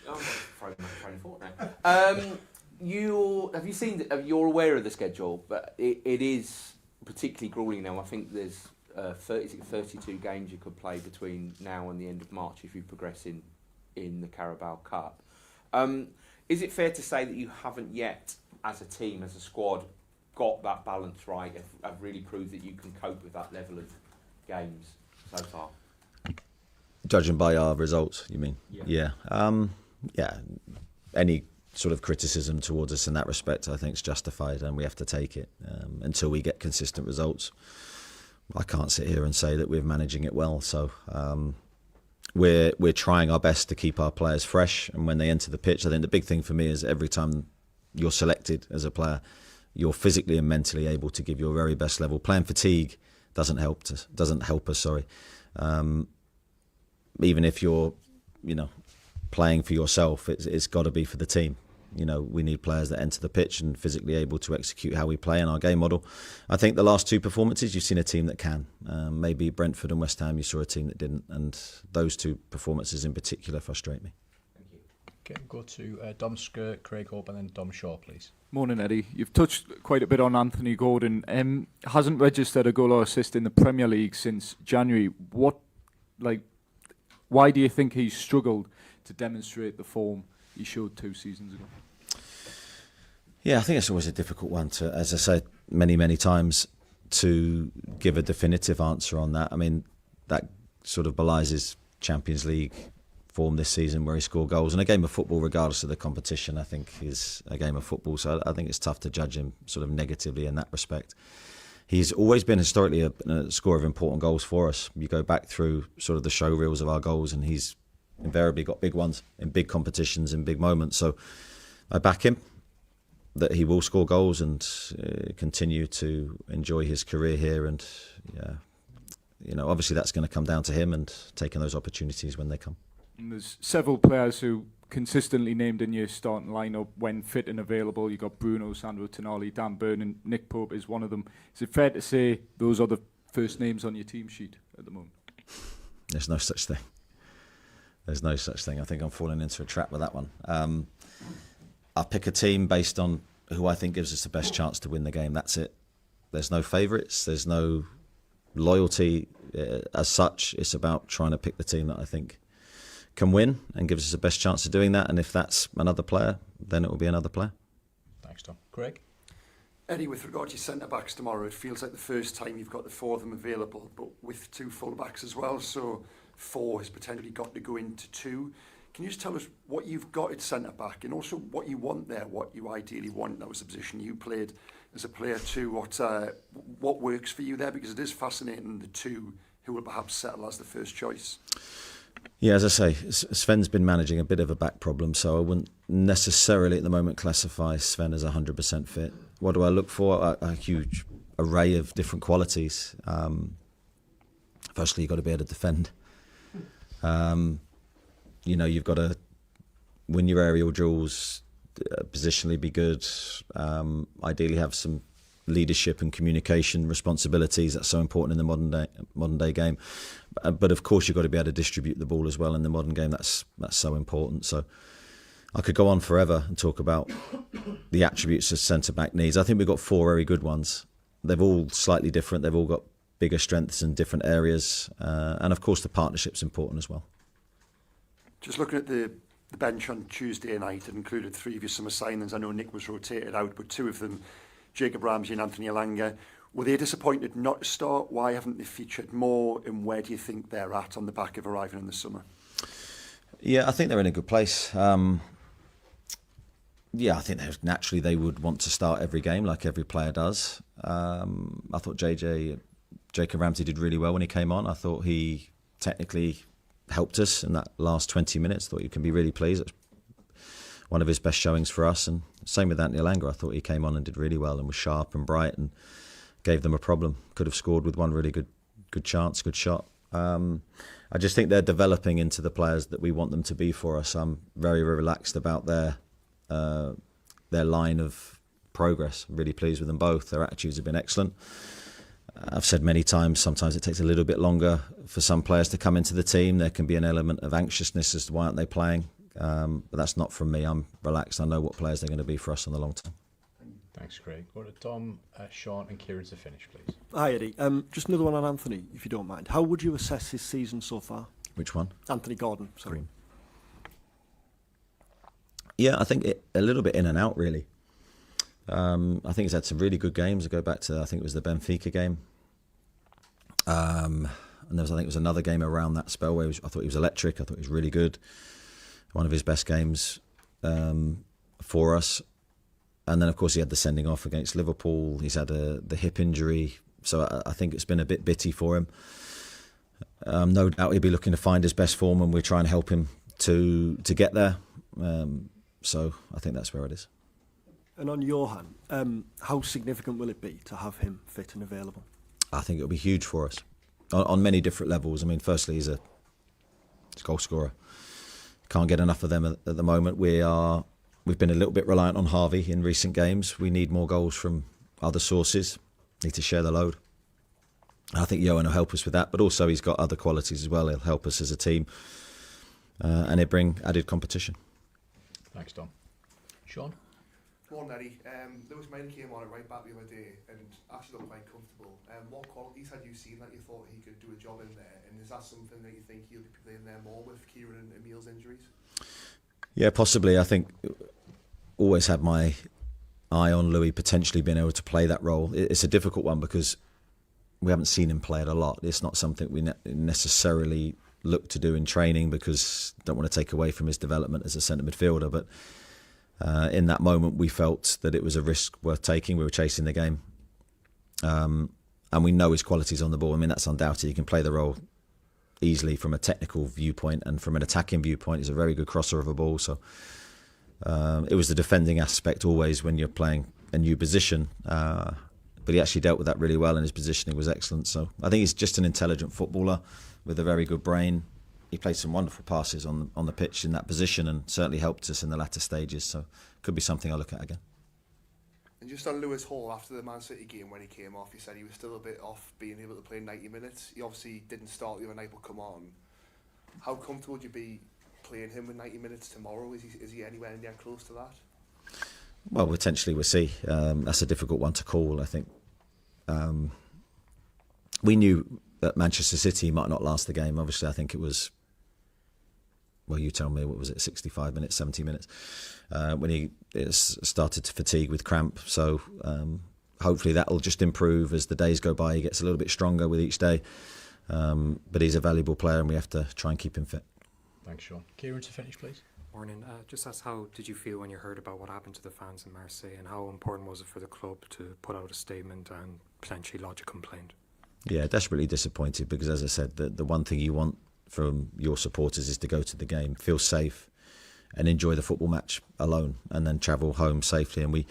throwing my train of thought now. You're aware of the schedule, but it is particularly grueling now. I think there's 32 games you could play between now and the end of March if you progress in the Carabao Cup. Is it fair to say that you haven't yet, as a team, as a squad, got that balance right? Have really proved that you can cope with that level of games so far? Judging by our results, you mean? Yeah. Yeah. Any sort of criticism towards us in that respect, I think, is justified, and we have to take it until we get consistent results. I can't sit here and say that we're managing it well. So we're trying our best to keep our players fresh, and when they enter the pitch, I think the big thing for me is every time you're selected as a player, you're physically and mentally able to give your very best level. Playing fatigue doesn't help us. Sorry, even if you're, playing for yourself, it's got to be for the team. We need players that enter the pitch and physically able to execute how we play in our game model. I think the last two performances, you've seen a team that can. Maybe Brentford and West Ham, you saw a team that didn't, and those two performances in particular frustrate me. Thank you. Okay, go to Dom Skirk, Craig Hope, and then Dom Shaw, please. Morning, Eddie. You've touched quite a bit on Anthony Gordon. Hasn't registered a goal or assist in the Premier League since January. Why do you think he's struggled to demonstrate the form he showed 2 seasons ago? Yeah, I think it's always a difficult one to, as I said many, many times, to give a definitive answer on that. I mean, that sort of belies his Champions League form this season where he scored goals. And a game of football, regardless of the competition, I think is a game of football. So I think it's tough to judge him sort of negatively in that respect. He's always been historically a scorer of important goals for us. You go back through sort of the show reels of our goals and he's invariably got big ones in big competitions, in big moments. So I back him that he will score goals and continue to enjoy his career here. And, obviously that's going to come down to him and taking those opportunities when they come. And there's several players who consistently named in your starting lineup when fit and available. You got Bruno, Sandro Tonali, Dan Burn, and Nick Pope is one of them. Is it fair to say those are the first names on your team sheet at the moment? There's no such thing. There's no such thing. I think I'm falling into a trap with that one. I pick a team based on who I think gives us the best chance to win the game. That's it. There's no favourites. There's no loyalty as such. It's about trying to pick the team that I think can win and gives us the best chance of doing that. And if that's another player, then it will be another player. Thanks, Tom. Craig? Eddie, with regard to your centre-backs tomorrow, it feels like the first time you've got the four of them available, but with two full-backs as well, so 4 has potentially got to go into 2. Can you just tell us what you've got at centre-back and also what you want there, what you ideally want? That was the position you played as a player too. What works for you there? Because it is fascinating, the 2 who will perhaps settle as the first choice. Yeah, as I say, Sven's been managing a bit of a back problem, so I wouldn't necessarily at the moment classify Sven as 100% fit. What do I look for? A huge array of different qualities. Firstly, you've got to be able to defend. You've got to win your aerial duels, positionally be good, ideally have some leadership and communication responsibilities. That's so important in the modern day game. But of course, you've got to be able to distribute the ball as well in the modern game. That's so important. So I could go on forever and talk about the attributes a centre-back needs. I think we've got 4 very good ones. They've all slightly different. They've all got bigger strengths in different areas. And of course, the partnership's important as well. Just looking at the bench on Tuesday night, it included 3 of your summer signings. I know Nick was rotated out, but 2 of them, Jacob Ramsey and Anthony Elanga, were they disappointed not to start? Why haven't they featured more? And where do you think they're at on the back of arriving in the summer? Yeah, I think they're in a good place. I think naturally they would want to start every game like every player does. I thought Jacob Ramsey did really well when he came on. I thought he technically helped us in that last 20 minutes. Thought you can be really pleased. It was one of his best showings for us. And same with Anthony Elanga. I thought he came on and did really well and was sharp and bright and gave them a problem. Could have scored with one really good chance, good shot. I just think they're developing into the players that we want them to be for us. I'm very relaxed about their line of progress. I'm really pleased with them both. Their attitudes have been excellent. I've said many times, sometimes it takes a little bit longer for some players to come into the team. There can be an element of anxiousness as to why aren't they playing. But that's not from me. I'm relaxed. I know what players they're going to be for us in the long term. Thanks, Craig. Go to Dom, Sean and Kieran to finish, please. Hi, Eddie. Just another one on Anthony, if you don't mind. How would you assess his season so far? Which one? Anthony Gordon, sorry. Yeah, I think a little bit in and out, really. I think he's had some really good games. I go back to, I think it was the Benfica game. And there was, I think it was another game around that spell where I thought he was electric. I thought he was really good. One of his best games for us. And then, of course, he had the sending off against Liverpool. He's had the hip injury. So I think it's been a bit bitty for him. No doubt he'll be looking to find his best form, and we're trying to help him to get there. So I think that's where it is. And on Johan, how significant will it be to have him fit and available? I think it'll be huge for us on many different levels. I mean, firstly, he's a goal scorer. Can't get enough of them at the moment. We've been a little bit reliant on Harvey in recent games. We need more goals from other sources. Need to share the load. I think Johan will help us with that, but also he's got other qualities as well. He'll help us as a team, and he'll bring added competition. Thanks, Dom. Sean? Go on, Eddie. Lewis Maynard came on it right back the other day and actually looked quite comfortable. What qualities had you seen that you thought he could do a job in there? And is that something that you think he'll be playing there more with Kieran and Emil's injuries? Yeah, possibly. I think always had my eye on Louis potentially being able to play that role. It's a difficult one because we haven't seen him play it a lot. It's not something we necessarily look to do in training because don't want to take away from his development as a centre midfielder. But in that moment, we felt that it was a risk worth taking. We were chasing the game. And we know his qualities on the ball. I mean, that's undoubted. He can play the role easily from a technical viewpoint, and from an attacking viewpoint, he's a very good crosser of a ball. So it was the defending aspect always when you're playing a new position. But he actually dealt with that really well, and his positioning was excellent. So I think he's just an intelligent footballer with a very good brain. He played some wonderful passes on the pitch in that position, and certainly helped us in the latter stages. So could be something I'll look at again. And just on Lewis Hall, after the Man City game when he came off, he said he was still a bit off being able to play 90 minutes. He obviously didn't start the other night, but come on. How comfortable would you be playing him with 90 minutes tomorrow? Is he anywhere near close to that? Well, potentially we'll see. That's a difficult one to call, I think. We knew that Manchester City might not last the game. Obviously, I think it was, well, you tell me, what was it, 65 minutes, 70 minutes, when he started to fatigue with cramp. So hopefully that will just improve as the days go by. He gets a little bit stronger with each day. But he's a valuable player and we have to try and keep him fit. Thanks, Sean. Kieran, to finish, please. Morning. Just ask, how did you feel when you heard about what happened to the fans in Marseille, and how important was it for the club to put out a statement and potentially lodge a complaint? Yeah, desperately disappointed because, as I said, the one thing you want from your supporters is to go to the game, feel safe and enjoy the football match alone and then travel home safely. And we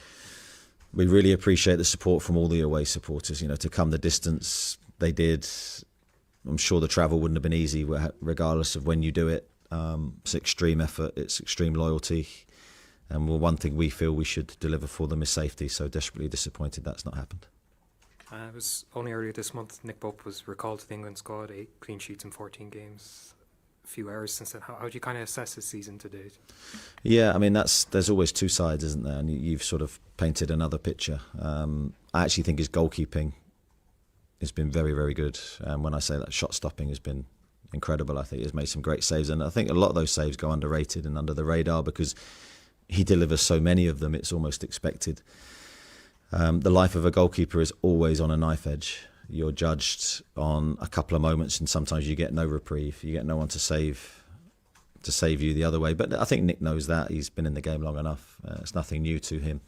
really appreciate the support from all the away supporters, you know, to come the distance they did. I'm sure the travel wouldn't have been easy regardless of when you do it. It's extreme effort, it's extreme loyalty. And one thing we feel we should deliver for them is safety. So desperately disappointed that's not happened. It was only earlier this month Nick Pope was recalled to the England squad, 8 clean sheets in 14 games. A few errors since then. How do you kind of assess his season to date? Yeah, I mean, there's always two sides, isn't there? And you've sort of painted another picture. I actually think his goalkeeping has been very, very good. And when I say that, shot stopping has been incredible. I think he's made some great saves. And I think a lot of those saves go underrated and under the radar because he delivers so many of them, it's almost expected. The life of a goalkeeper is always on a knife edge. You're judged on a couple of moments and sometimes you get no reprieve. You get no one to save you the other way. But I think Nick knows that. He's been in the game long enough. It's nothing new to him.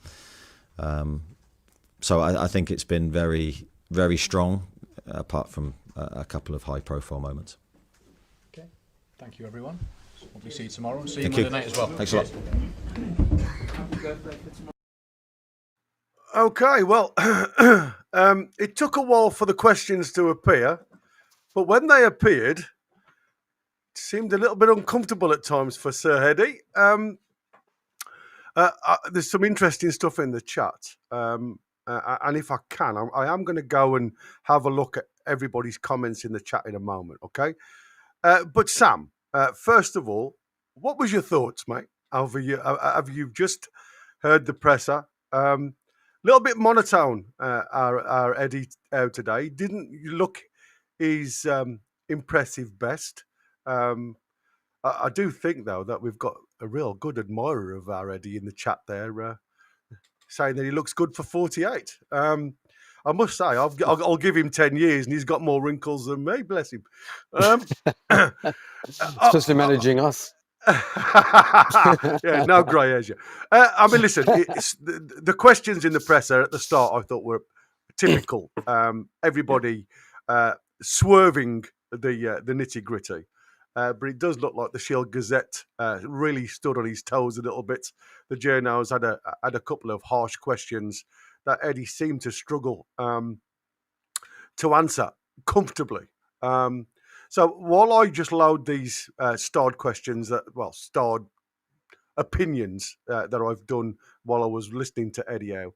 So I think it's been very, very strong, apart from a couple of high-profile moments. Okay, thank you, everyone. Hope we see you tomorrow and see you Thank Monday you. night as well. Thanks a lot. Okay, well, it took a while for the questions to appear, but when they appeared, it seemed a little bit uncomfortable at times for Sir Eddie. There's some interesting stuff in the chat, and if I can, I am going to go and have a look at everybody's comments in the chat in a moment, okay? But Sam, first of all, what was your thoughts, mate? Have you just heard the presser? Little bit monotone, our Eddie out today. Didn't look his impressive best. I do think, though, that we've got a real good admirer of our Eddie in the chat there, saying that he looks good for 48. I must say, I'll give him 10 years and he's got more wrinkles than me, bless him. Especially managing us. Yeah, no grey area. I mean, listen, the questions in the presser at the start I thought were typical. Everybody swerving the nitty-gritty. But it does look like the Shield Gazette really stood on his toes a little bit. The journos had a couple of harsh questions that Eddie seemed to struggle to answer comfortably. So while I just load these starred questions, starred opinions that I've done while I was listening to Eddie Howe,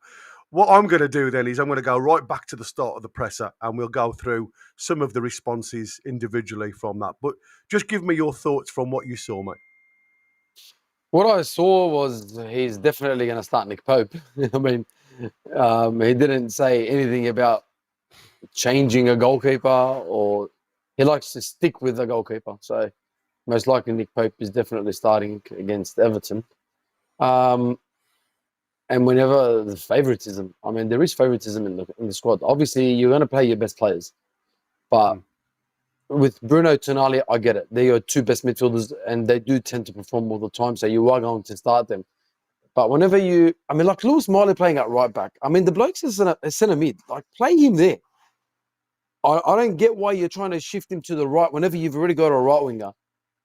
what I'm going to do then is I'm going to go right back to the start of the presser and we'll go through some of the responses individually from that. But just give me your thoughts from what you saw, mate. What I saw was he's definitely going to start Nick Pope. I mean, he didn't say anything about changing a goalkeeper, or he likes to stick with the goalkeeper. So most likely Nick Pope is definitely starting against Everton. And whenever the favouritism, I mean, there is favouritism in the squad. Obviously, you're going to play your best players. But with Bruno Tonali, I get it. They're your two best midfielders, and they do tend to perform all the time, so you are going to start them. But whenever like Lewis Miley playing at right back, I mean, the bloke's a centre mid. Like, play him there. I don't get why you're trying to shift him to the right whenever you've already got a right winger.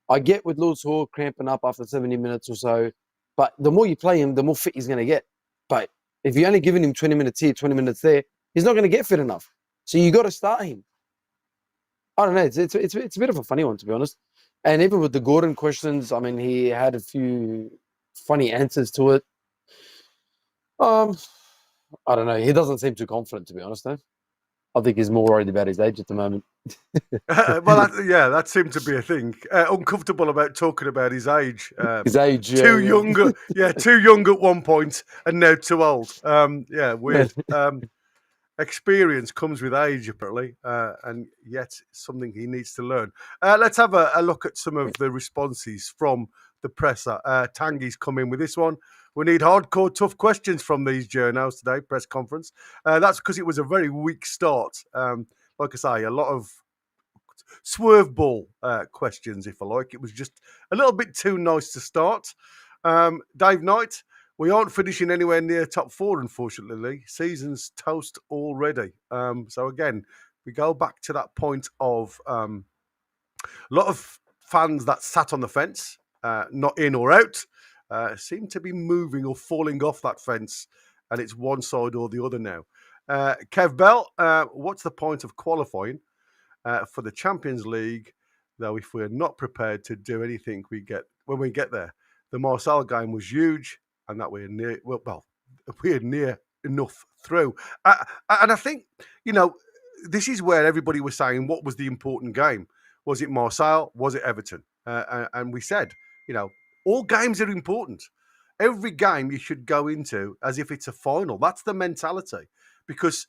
I get with Lewis Hall cramping up after 70 minutes or so, but the more you play him, the more fit he's going to get. But if you're only giving him 20 minutes here, 20 minutes there, he's not going to get fit enough. So you got to start him. I don't know. It's a bit of a funny one, to be honest. And even with the Gordon questions, I mean, he had a few funny answers to it. I don't know. He doesn't seem too confident, to be honest, though. I think he's more worried about his age at the moment. That seemed to be a thing. Uncomfortable about talking about his age. His age, yeah. Too young at one point and now too old. Weird. Experience comes with age, apparently, and yet something he needs to learn. Let's have a look at some of the responses from the presser. Tanguy's come in with this one. We need hardcore, tough questions from these journos today, press conference. That's because it was a very weak start. Like I say, a lot of swerve ball questions, if I like. It was just a little bit too nice to start. Dave Knight, we aren't finishing anywhere near top 4, unfortunately. Season's toast already. So again, we go back to that point of a lot of fans that sat on the fence, not in or out, seem to be moving or falling off that fence, and it's one side or the other now. Kev Bell, what's the point of qualifying for the Champions League, though, if we're not prepared to do anything when we get there? The Marseille game was huge, and that we're near enough through. And I think, this is where everybody was saying, what was the important game? Was it Marseille? Was it Everton? And we said, all games are important. Every game you should go into as if it's a final. That's the mentality. Because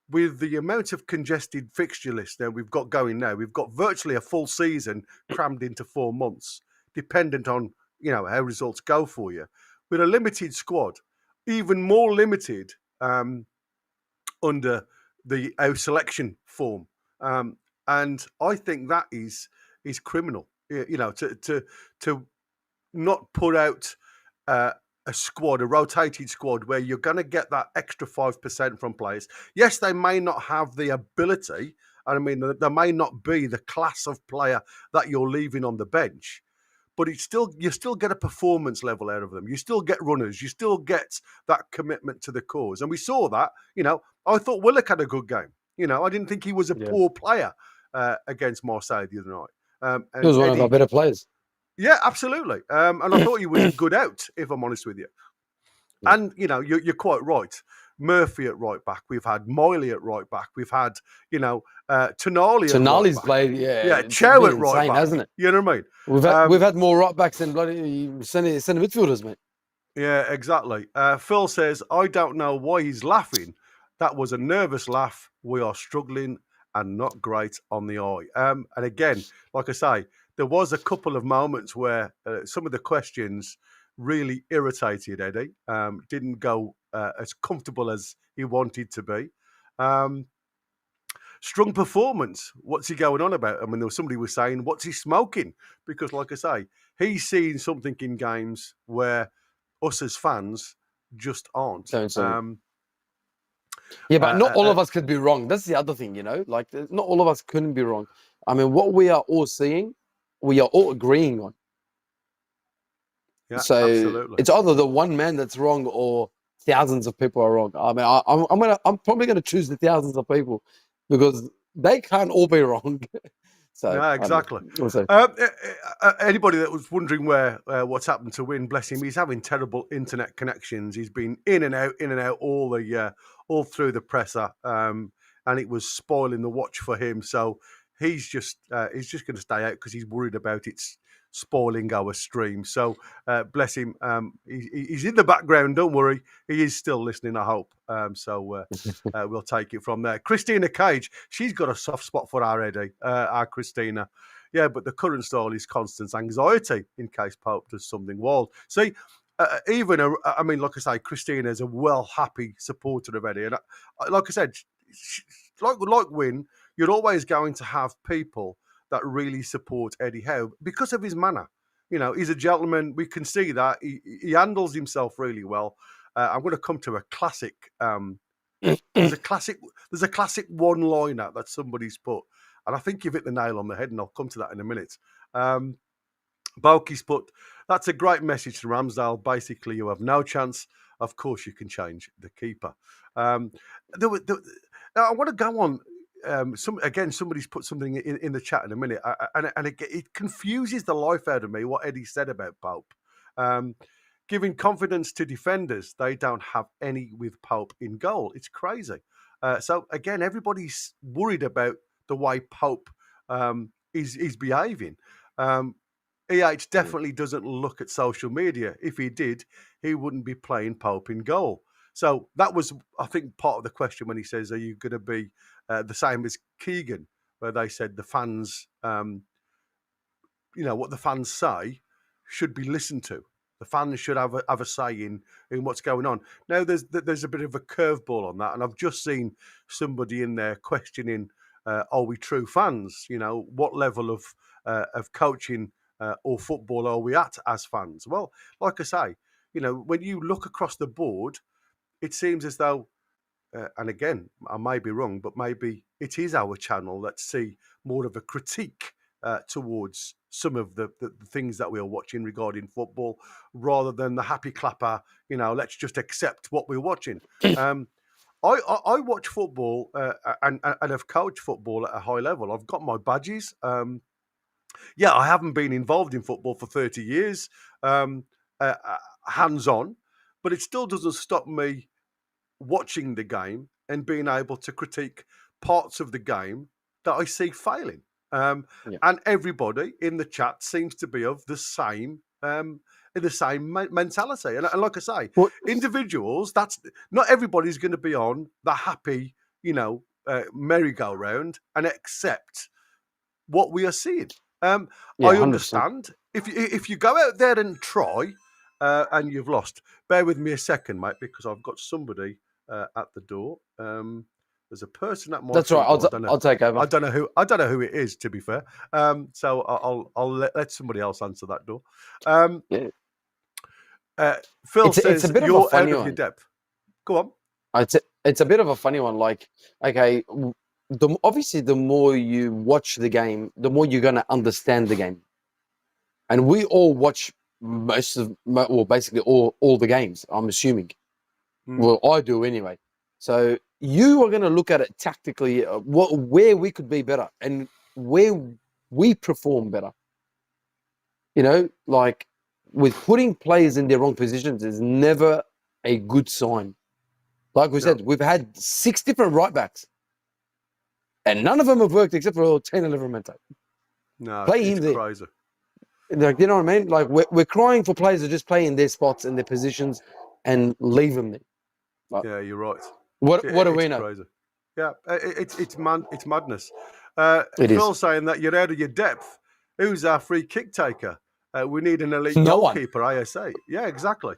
with the amount of congested fixture list that we've got going now, we've got virtually a full season crammed into 4 months, dependent on, how results go for you. With a limited squad, even more limited under our selection form. And I think that is criminal, to not put out a rotated squad where you're going to get that extra 5% from players. Yes, they may not have the ability. I mean, there may not be the class of player that you're leaving on the bench, but you still get a performance level out of them. You still get runners. You still get that commitment to the cause. And we saw that. I thought Willock had a good game. I didn't think he was a poor player against Marseille the other night. He was one of our better players. Yeah, absolutely. And I thought he was a good out, if I'm honest with you. Yeah. And, you're quite right. Murphy at right back. We've had Miley at right back. We've had, Tonali at Tonali's right back. played, yeah. Yeah, Chow at right insane, back. Hasn't it? You know what I mean? We've had more right backs than bloody centre midfielders, mate. Yeah, exactly. Phil says, I don't know why he's laughing. That was a nervous laugh. We are struggling and not great on the eye. And again, like I say, there was a couple of moments where some of the questions really irritated Eddie. Didn't go as comfortable as he wanted to be. Strong performance. What's he going on about? I mean, there was somebody was saying, what's he smoking? Because, like I say, he's seen something in games where us as fans just aren't. Yeah, but not all of us could be wrong. That's the other thing, Like, not all of us couldn't be wrong. I mean, what we are all seeing, we are all agreeing on. Yeah, so absolutely. It's either the one man that's wrong or thousands of people are wrong. I mean, I'm probably going to choose the thousands of people because they can't all be wrong. So yeah, exactly. Anybody that was wondering where what's happened to Win, bless him, he's having terrible internet connections. He's been in and out all through the presser, and it was spoiling the watch for him. So he's just going to stay out because he's worried about it spoiling our stream. So bless him. He's in the background. Don't worry. He is still listening, I hope. So we'll take it from there. Christina Cage, she's got a soft spot for our Eddie, our Christina. Yeah, but the current style is constant anxiety in case Pope does something wild. See, I mean, like I say, Christina is a happy supporter of Eddie. And like I said, like Win, you're always going to have people that really support Eddie Howe because of his manner. He's a gentleman. We can see that. He handles himself really well. I'm going to come to a classic. There's a classic one-liner that somebody's put. And I think you've hit the nail on the head, and I'll come to that in a minute. Balky's put, that's a great message to Ramsdale. Basically, you have no chance. Of course, you can change the keeper. I want to go on. Somebody's put something in the chat in a minute, and it confuses the life out of me what Eddie said about Pope. Giving confidence to defenders, they don't have any with Pope in goal. It's crazy. So again, everybody's worried about the way Pope is behaving. EH definitely doesn't look at social media. If he did, he wouldn't be playing Pope in goal. So that was, I think, part of the question when he says, are you going to be the same as Keegan, where they said the fans, what the fans say should be listened to. The fans should have a say in what's going on. Now, there's a bit of a curveball on that, and I've just seen somebody in there questioning, are we true fans? You know, what level of coaching or football are we at as fans? Well, like I say, you know, when you look across the board, it seems as though, and again, I may be wrong, but maybe it is our channel that see more of a critique towards some of the things that we are watching regarding football, rather than the happy clapper, you know, let's just accept what we're watching. I watch football and have coached football at a high level. I've got my badges. Yeah, I haven't been involved in football for 30 years, hands-on, but it still doesn't stop me watching the game and being able to critique parts of the game that I see failing. And everybody in the chat seems to be of the same mentality. And like I say, individuals, that's not everybody's going to be on the happy, you know, merry-go-round and accept what we are seeing. I understand 100%. If you go out there and try and you've lost, bear with me a second, mate, because I've got somebody at the door. There's a person at my. That's right. I'll take over. I don't know who it is, to be fair. So I'll let somebody else answer that door. Phil says you're out of your depth. Go on. It's a bit of a funny one. Like, okay, obviously the more you watch the game, the more you're going to understand the game. And we all watch basically all the games, I'm assuming. Well, I do anyway. So you are going to look at it tactically, where we could be better and where we perform better. You know, like with putting players in their wrong positions is never a good sign. Like we said, we've had 6 different right backs and none of them have worked except for 10 and Livramento. No, play it's in there. crazy. Like, you know what I mean? Like we're crying for players to just play in their spots and their positions and leave them there. Like, yeah, you're right. What do we know? Crazy. Yeah, it's madness. Phil saying that you're out of your depth. Who's our free kick taker? We need an elite No one. goalkeeper, ISA. Yeah, exactly.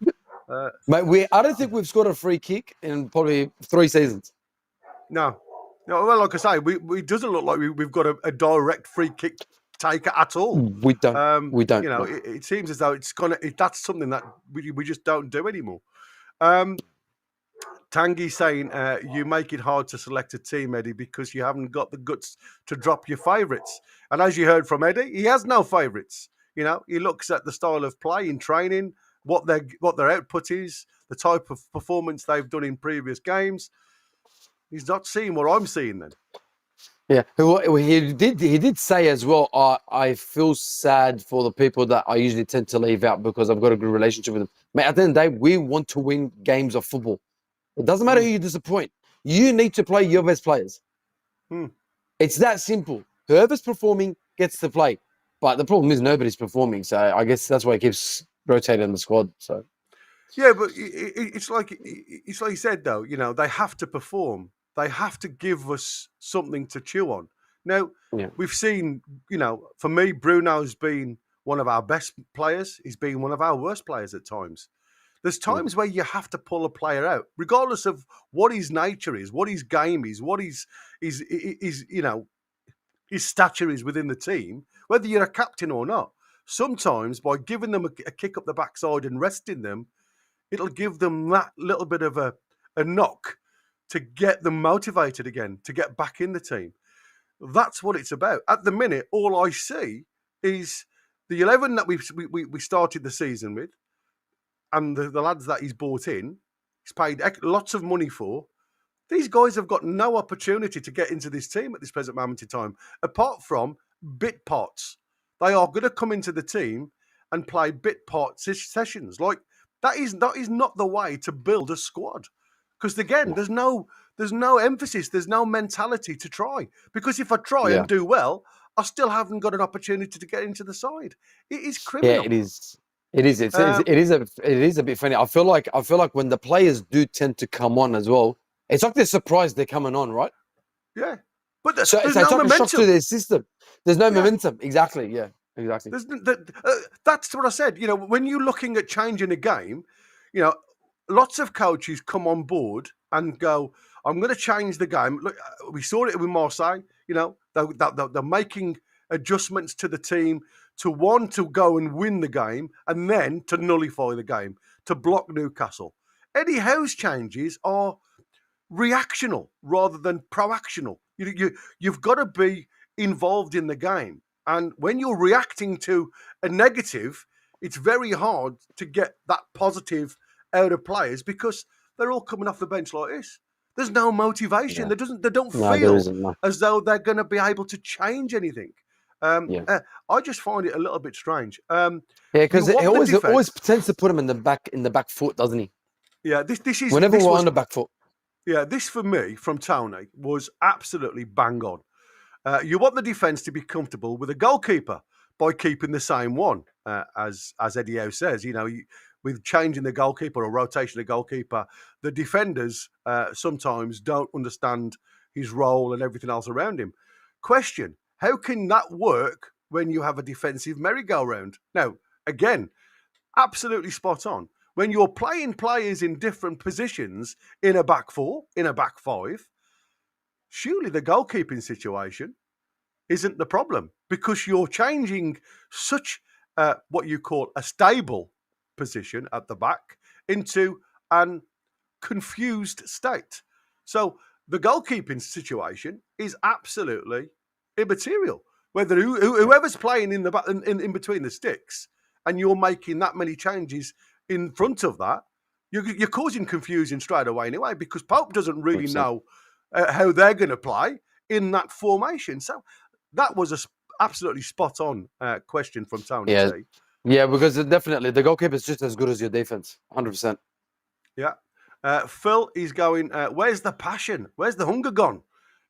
Mate, I don't think we've scored a free kick in probably 3 seasons. No. Well, like I say, it doesn't look like we've got a direct free kick taker at all. We don't. We don't. You know, it seems as though that's something that we just don't do anymore. Tanguy saying you make it hard to select a team, Eddie, because you haven't got the guts to drop your favourites. And as you heard from Eddie, he has no favourites. You know, he looks at the style of play in training, what their output is, the type of performance they've done in previous games. He's not seeing what I'm seeing then. Yeah, he did say as well, I feel sad for the people that I usually tend to leave out because I've got a good relationship with them. Mate, at the end of the day, we want to win games of football. It doesn't matter who you disappoint. You need to play your best players. It's that simple. Whoever's performing gets to play. But the problem is nobody's performing. So I guess that's why it keeps rotating the squad. So yeah, but it's like you said, though, you know, they have to perform. They have to give us something to chew on. Now, we've seen, you know, for me, Bruno's been one of our best players. He's been one of our worst players at times. There's times where you have to pull a player out, regardless of what his nature is, what his game is, what his you know, his stature is within the team, whether you're a captain or not. Sometimes by giving them a kick up the backside and resting them, it'll give them that little bit of a knock to get them motivated again, to get back in the team. That's what it's about. At the minute, all I see is the 11 that we started the season with, and the lads that he's brought in, he's paid lots of money for. These guys have got no opportunity to get into this team at this present moment in time, apart from bit parts. They are going to come into the team and play bit part sessions. Like that is not the way to build a squad. Because again, there's no emphasis, there's no mentality to try. Because if I try and do well, I still haven't got an opportunity to get into the side. It is criminal. Yeah, it is. It is. It is a bit funny. I feel like when the players do tend to come on as well, it's like they're surprised they're coming on, right? Yeah, but there's it's no like momentum. a shock to their system. There's no momentum. Exactly. Yeah. Exactly. that's what I said. You know, when you're looking at changing a game, you know, lots of coaches come on board and go, I'm going to change the game. Look, we saw it with Marseille. You know, they're making adjustments to the team to want to go and win the game and then to nullify the game, to block Newcastle. Eddie Howe's changes are reactional rather than proactional. You've got to be involved in the game. And when you're reacting to a negative, it's very hard to get that positive out of players because they're all coming off the bench like this. There's no motivation. Yeah. They don't feel as though they're going to be able to change anything. I just find it a little bit strange. Because he always pretends to put him in the back foot, doesn't he? Yeah, this is whenever we're on the back foot. Yeah, this for me from Tony was absolutely bang on. You want the defence to be comfortable with a goalkeeper by keeping the same one, as Eddie Howe says. You know, with changing the goalkeeper or rotation of goalkeeper, the defenders sometimes don't understand his role and everything else around him. Question: how can that work when you have a defensive merry-go-round? Now, again, absolutely spot on. When you're playing players in different positions in a back four, in a back five, surely the goalkeeping situation isn't the problem because you're changing such what you call a stable position at the back into an confused state. So the goalkeeping situation is absolutely immaterial. Whether whoever's playing in the back, in between the sticks, and you're making that many changes in front of that, you're causing confusion straight away anyway, because Pope doesn't really know how they're going to play in that formation. So that was a absolutely spot on question from Tony T. Yeah, because definitely the goalkeeper is just as good as your defense, 100%. Yeah. Phil is going, where's the passion? Where's the hunger gone?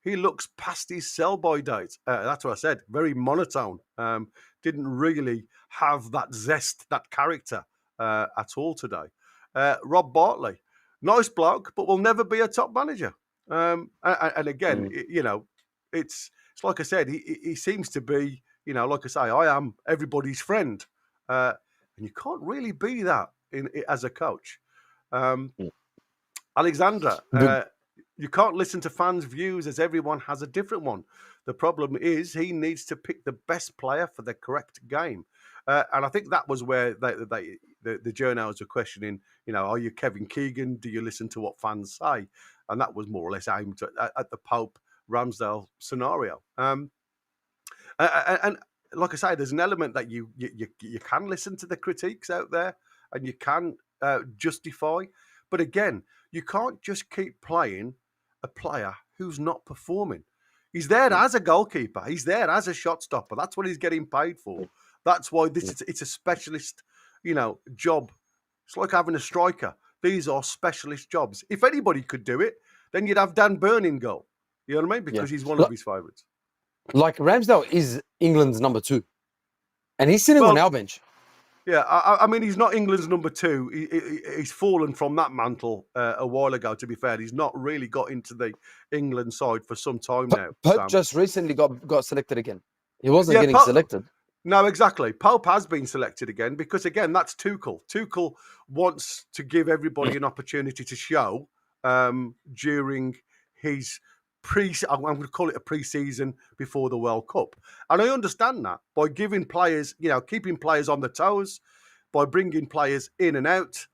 He looks past his sell-by date. That's what I said. Very monotone. Didn't really have that zest, that character at all today. Rob Bartley, nice bloke, but will never be a top manager. And again, you know, it's like I said, he seems to be, you know, like I say, I am everybody's friend. And you can't really be that as a coach. Alexandra, you can't listen to fans' views as everyone has a different one. The problem is he needs to pick the best player for the correct game. And I think that was where the journalists were questioning, you know, are you Kevin Keegan? Do you listen to what fans say? And that was more or less aimed at the Pope Ramsdale scenario. And like I say, there's an element that you can listen to the critiques out there and you can justify. But again, you can't just keep playing a player who's not performing. He's there as a goalkeeper. He's there as a shot stopper. That's what he's getting paid for. That's why it's a specialist, you know, job. It's like having a striker. These are specialist jobs. If anybody could do it, then you'd have Dan Burn in goal. You know what I mean? Because he's one of his favourites. Like Ramsdale is England's number 2. And he's sitting on our bench. Yeah, I mean, he's not England's number 2. He's fallen from that mantle a while ago, to be fair. He's not really got into the England side for some time now. Pope just recently got selected again. He wasn't getting selected. No, exactly. Pope has been selected again because, again, that's Tuchel. Tuchel wants to give everybody an opportunity to show during his I'm going to call it a pre-season before the World Cup. And I understand that by giving players, you know, keeping players on the toes, by bringing players in and out.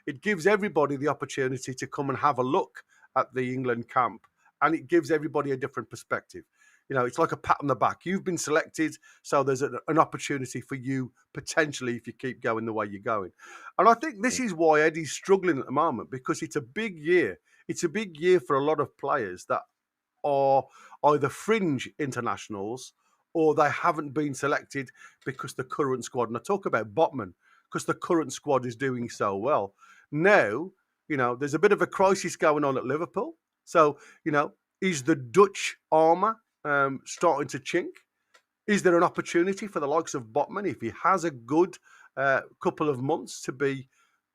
It gives everybody the opportunity to come and have a look at the England camp, and it gives everybody a different perspective. You know, it's like a pat on the back. You've been selected, so there's an opportunity for you potentially if you keep going the way you're going. And I think this is why Eddie's struggling at the moment, because it's a big year. It's a big year for a lot of players that are either fringe internationals or they haven't been selected because the current squad, and I talk about Botman, because the current squad is doing so well. Now, you know, there's a bit of a crisis going on at Liverpool. So, you know, is the Dutch armour starting to chink? Is there an opportunity for the likes of Botman, if he has a good couple of months, to be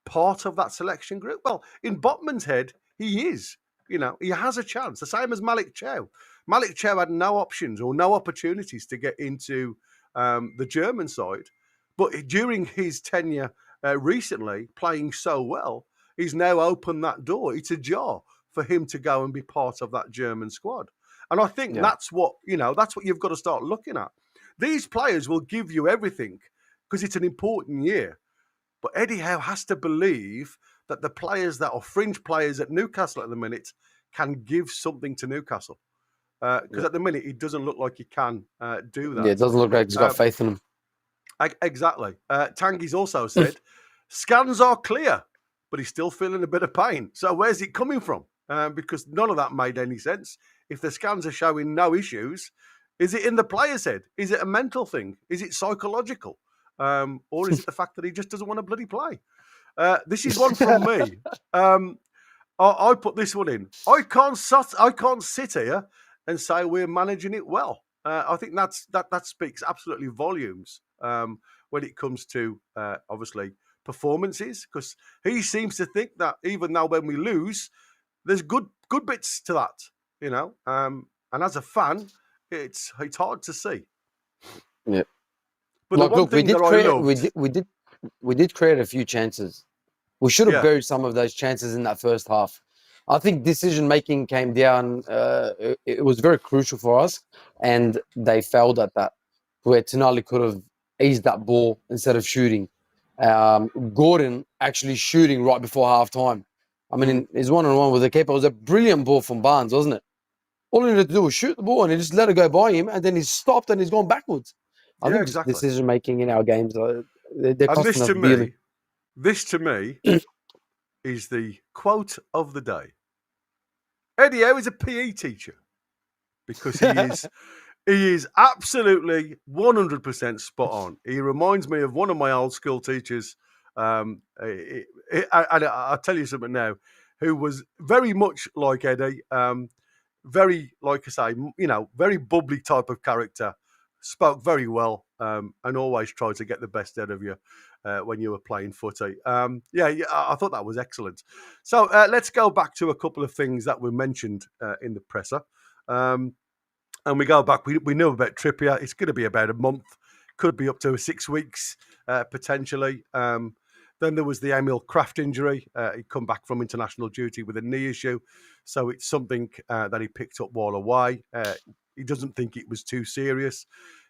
part of that selection group? Well, in Botman's head, he is. You know, he has a chance. The same as Malik Chow. Malik Chow had no options or no opportunities to get into the German side But during his tenure recently, playing so well, he's now opened that door. It's ajar for him to go and be part of that German squad. And I think that's what you've got to start looking at. These players will give you everything because it's an important year. But Eddie Howe has to believe that the players that are fringe players at Newcastle at the minute can give something to Newcastle. Because at the minute, it doesn't look like he can do that. Yeah, it doesn't look like he's got faith in him. Exactly. Tanguy's also said, scans are clear, but he's still feeling a bit of pain. So where's it coming from? Because none of that made any sense. If the scans are showing no issues, is it in the player's head? Is it a mental thing? Is it psychological? Or is it the fact that he just doesn't want to bloody play? This is one from me. I put this one in. I can't sit here and say we're managing it well. I think that speaks absolutely volumes when it comes to obviously performances, because he seems to think that even though when we lose, there's good bits to that, and as a fan, it's hard to see. Yeah. But the one thing that I loved, we did create a few chances. We should have buried some of those chances in that first half. I think decision making came down. It was very crucial for us, and they failed at that. Where Tonali could have eased that ball instead of shooting. Gordon actually shooting right before half time. I mean, his one-on-one with the keeper was a brilliant ball from Barnes, wasn't it? All he needed to do was shoot the ball, and he just let it go by him, and then he stopped and he's gone backwards. I think exactly. Decision making in our games, they're costing us dearly. This to me is the quote of the day. Eddie Howe is a PE teacher because he is absolutely 100% spot on. He reminds me of one of my old school teachers. And I'll tell you something now, who was very much like Eddie, very, like I say, very bubbly type of character, spoke very well, and always tried to get the best out of you when you were playing footy. I thought that was excellent. So let's go back to a couple of things that were mentioned in the presser. And we go back, we know about Trippier. It's going to be about a month, could be up to 6 weeks, potentially. Then there was the Emil Kraft injury. He'd come back from international duty with a knee issue. So it's something that he picked up while away. He doesn't think it was too serious.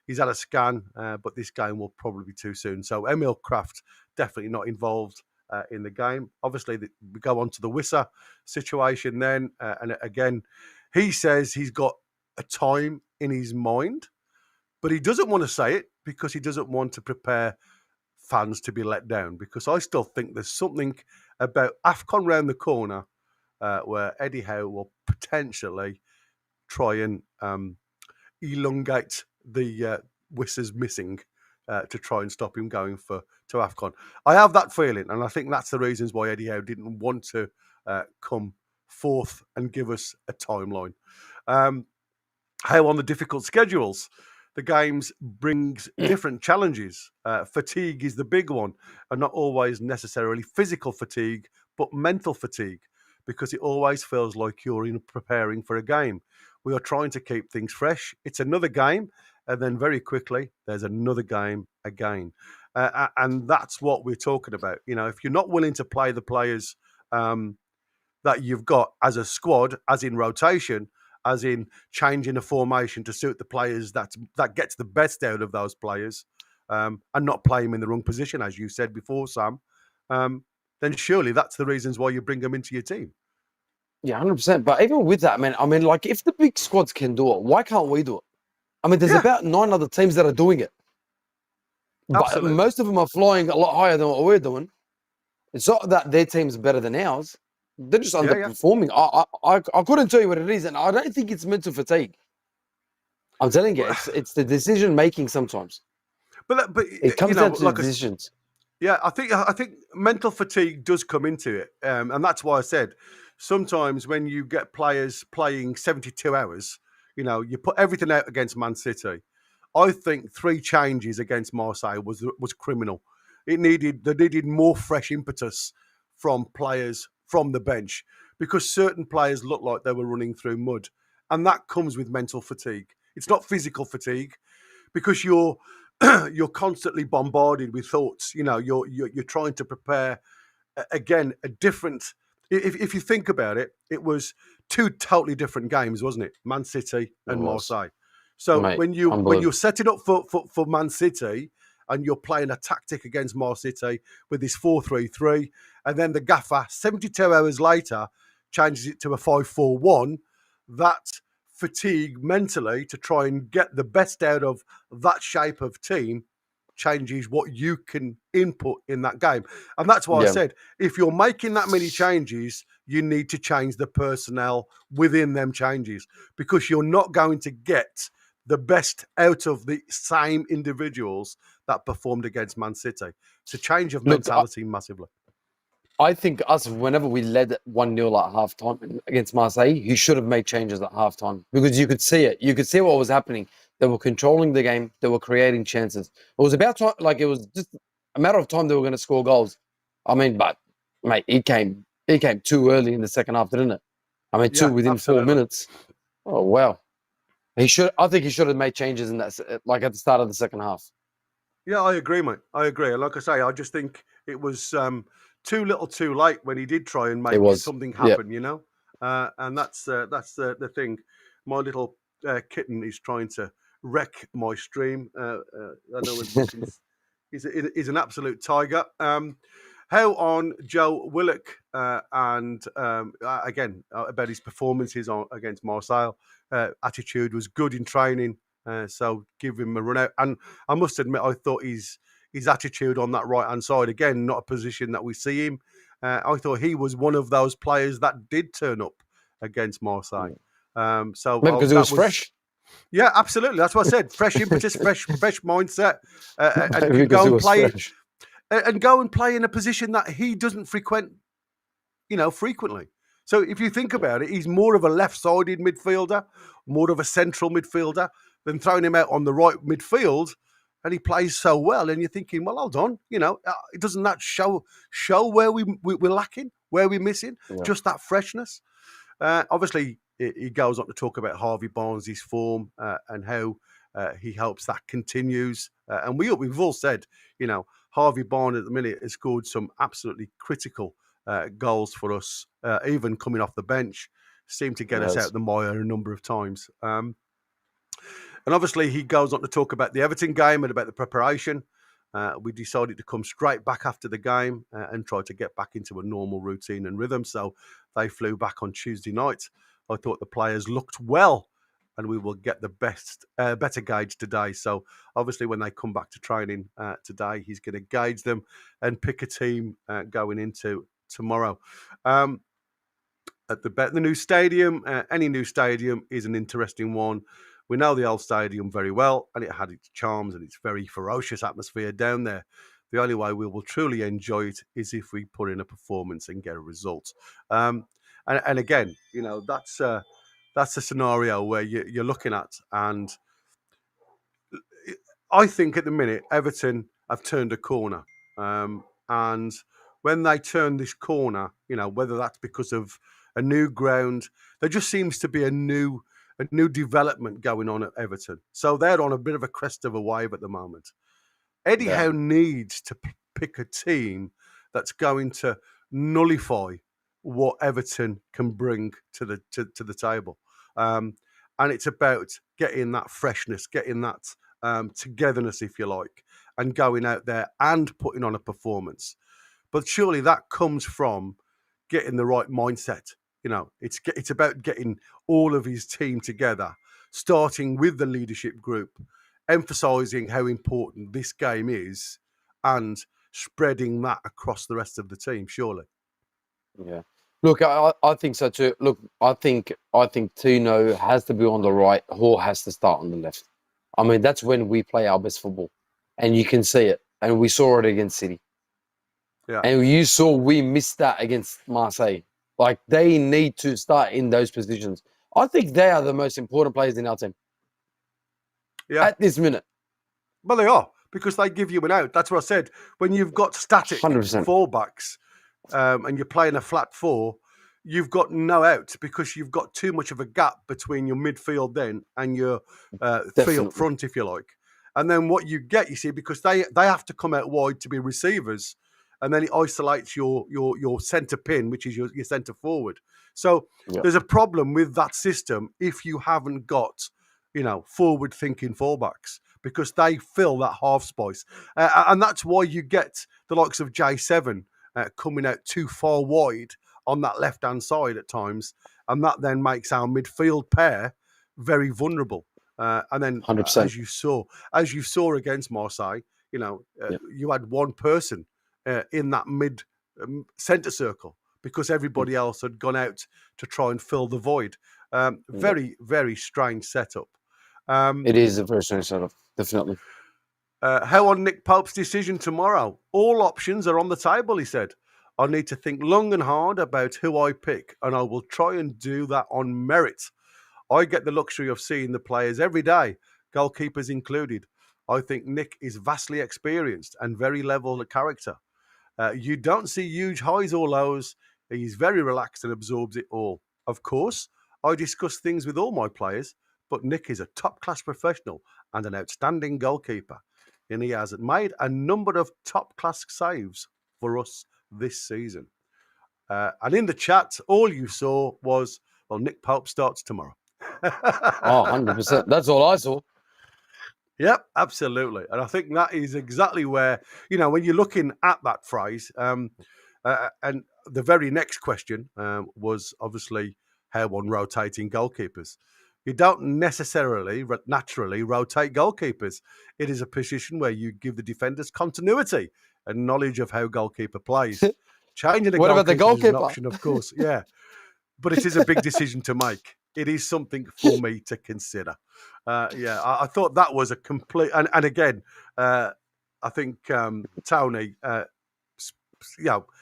He's had a scan, but this game will probably be too soon. So Emil Kraft definitely not involved in the game. Obviously, we go on to the Wissa situation then. And again, he says he's got a time in his mind, but he doesn't want to say it because he doesn't want to prepare fans to be let down, because I still think there's something about AFCON round the corner where Eddie Howe will potentially try and elongate the Wissa's missing to try and stop him going to AFCON. I have that feeling, and I think that's the reasons why Eddie Howe didn't want to come forth and give us a timeline. How on the difficult schedules, the games brings different challenges. Fatigue is the big one, and not always necessarily physical fatigue, but mental fatigue, because it always feels like you're preparing for a game. We are trying to keep things fresh. It's another game, and then very quickly, there's another game again. And that's what we're talking about. If you're not willing to play the players that you've got as a squad, as in rotation, as in changing a formation to suit the players that gets the best out of those players, and not play them in the wrong position, as you said before, Sam, then surely that's the reasons why you bring them into your team. Yeah, 100%. But even with that, man, like if the big squads can do it, why can't we do it? There's about 9 other teams that are doing it. Absolutely. But most of them are flying a lot higher than what we're doing. It's not that their team's better than ours. They're just underperforming. I couldn't tell you what it is, and I don't think it's mental fatigue. I'm telling you, it's the decision making sometimes. But it comes down to the decisions. I think mental fatigue does come into it, and that's why I said sometimes when you get players playing 72 hours, you put everything out against Man City. I think 3 changes against Marseille was criminal. They needed more fresh impetus from players from the bench, because certain players looked like they were running through mud, and that comes with mental fatigue. It's not physical fatigue, because you're you're constantly bombarded with thoughts. You know, you're trying to prepare again a different. If you think about it, it was two totally different games, wasn't it? Man City and Marseille. So Mate, when you're unbelievable. setting up for Man City and you're playing a tactic against Man City with this 4-3-3, and then the gaffer 72 hours later changes it to a 5-4-1, that fatigue mentally to try and get the best out of that shape of team changes what you can input in that game. And that's why I said, if you're making that many changes, you need to change the personnel within them changes, because you're not going to get the best out of the same individuals that performed against Man City. It's a change of mentality massively. I think us, whenever we led 1-0 at half-time against Marseille, he should have made changes at half-time, because you could see it. You could see what was happening. They were controlling the game. They were creating chances. It was about time, like, it was just a matter of time they were going to score goals. I mean, but, mate, he came too early in the second half, didn't it? I mean, two within absolutely. 4 minutes. Oh, wow. I think he should have made changes in that, like, at the start of the second half. Yeah, I agree, mate. I agree. And like I say, I just think it was too little too late when he did try and make something happen, you know? And that's the thing. My little kitten is trying to wreck my stream. I know he's an absolute tiger. How on Joe Willock and again about his performances against Marseille. Attitude was good in training, so give him a run out. And I must admit, I thought his attitude on that right hand side, again, not a position that we see him. I thought he was one of those players that did turn up against Marseille. So because it was fresh. Yeah, absolutely. That's what I said. Fresh impetus, fresh mindset, and go and play it. And go and play in a position that he doesn't frequent, frequently. So if you think about it, he's more of a left-sided midfielder, more of a central midfielder, than throwing him out on the right midfield, and he plays so well. And you're thinking, well, hold on, doesn't that show where we're lacking, where we're missing, just that freshness? Obviously, he goes on to talk about Harvey Barnes' form and how he hopes that continues. And we've all said, Harvey Barnes at the minute has scored some absolutely critical goals for us, even coming off the bench, seemed to get us out the mire a number of times. And obviously, he goes on to talk about the Everton game and about the preparation. We decided to come straight back after the game and try to get back into a normal routine and rhythm. So they flew back on Tuesday night. I thought the players looked well, and we will get the better gauge today. So obviously when they come back to training today, he's going to gauge them and pick a team going into tomorrow. At the new stadium, any new stadium is an interesting one. We know the old stadium very well, and it had its charms and its very ferocious atmosphere down there. The only way we will truly enjoy it is if we put in a performance and get a result. And again, that's a scenario where you're looking at, and I think at the minute Everton have turned a corner, and when they turn this corner, whether that's because of a new ground, there just seems to be a new development going on at Everton. So they're on a bit of a crest of a wave at the moment. Eddie Howe needs to pick a team that's going to nullify what Everton can bring to the table. And it's about getting that freshness, getting that togetherness, if you like, and going out there and putting on a performance. But surely that comes from getting the right mindset. It's about getting all of his team together, starting with the leadership group, emphasising how important this game is, and spreading that across the rest of the team. Surely. Yeah. Look, I think so too. Look, I think Tino has to be on the right. Howe has to start on the left. I mean, that's when we play our best football, and you can see it. And we saw it against City. Yeah. And you saw we missed that against Marseille. Like, they need to start in those positions. I think they are the most important players in our team. Yeah. At this minute. Well, they are, because they give you an out. That's what I said. When you've got static 100%. fullbacks and you're playing a flat four, you've got no out because you've got too much of a gap between your midfield then and your three up front, if you like. And then what you get, you see, because they have to come out wide to be receivers, and then it isolates your centre pin, which is your centre forward. So there's a problem with that system if you haven't got, forward-thinking fullbacks, because they fill that half space. And that's why you get the likes of J7 coming out too far wide on that left-hand side at times. And that then makes our midfield pair very vulnerable. And then, 100%. as you saw against Marseille, you had one person in that mid centre circle because everybody else had gone out to try and fill the void. Very, very strange setup. It is a very strange setup, definitely. How on Nick Pope's decision tomorrow? All options are on the table, he said. I need to think long and hard about who I pick, and I will try and do that on merit. I get the luxury of seeing the players every day, goalkeepers included. I think Nick is vastly experienced and very level character. You don't see huge highs or lows. He's very relaxed and absorbs it all. Of course, I discuss things with all my players, but Nick is a top-class professional and an outstanding goalkeeper. And he has made a number of top-class saves for us this season. And in the chat, all you saw was, well, Nick Pope starts tomorrow. 100%. That's all I saw. Yep, absolutely. And I think that is exactly where, when you're looking at that phrase, and the very next question was obviously how on rotating goalkeepers. You don't necessarily, naturally rotate goalkeepers. It is a position where you give the defenders continuity and knowledge of how goalkeeper plays. Changing the What about the goalkeeper is an goalkeeper? option, of course, yeah. But it is a big decision to make. It is something for me to consider. I thought that was a complete... And again, I think Tony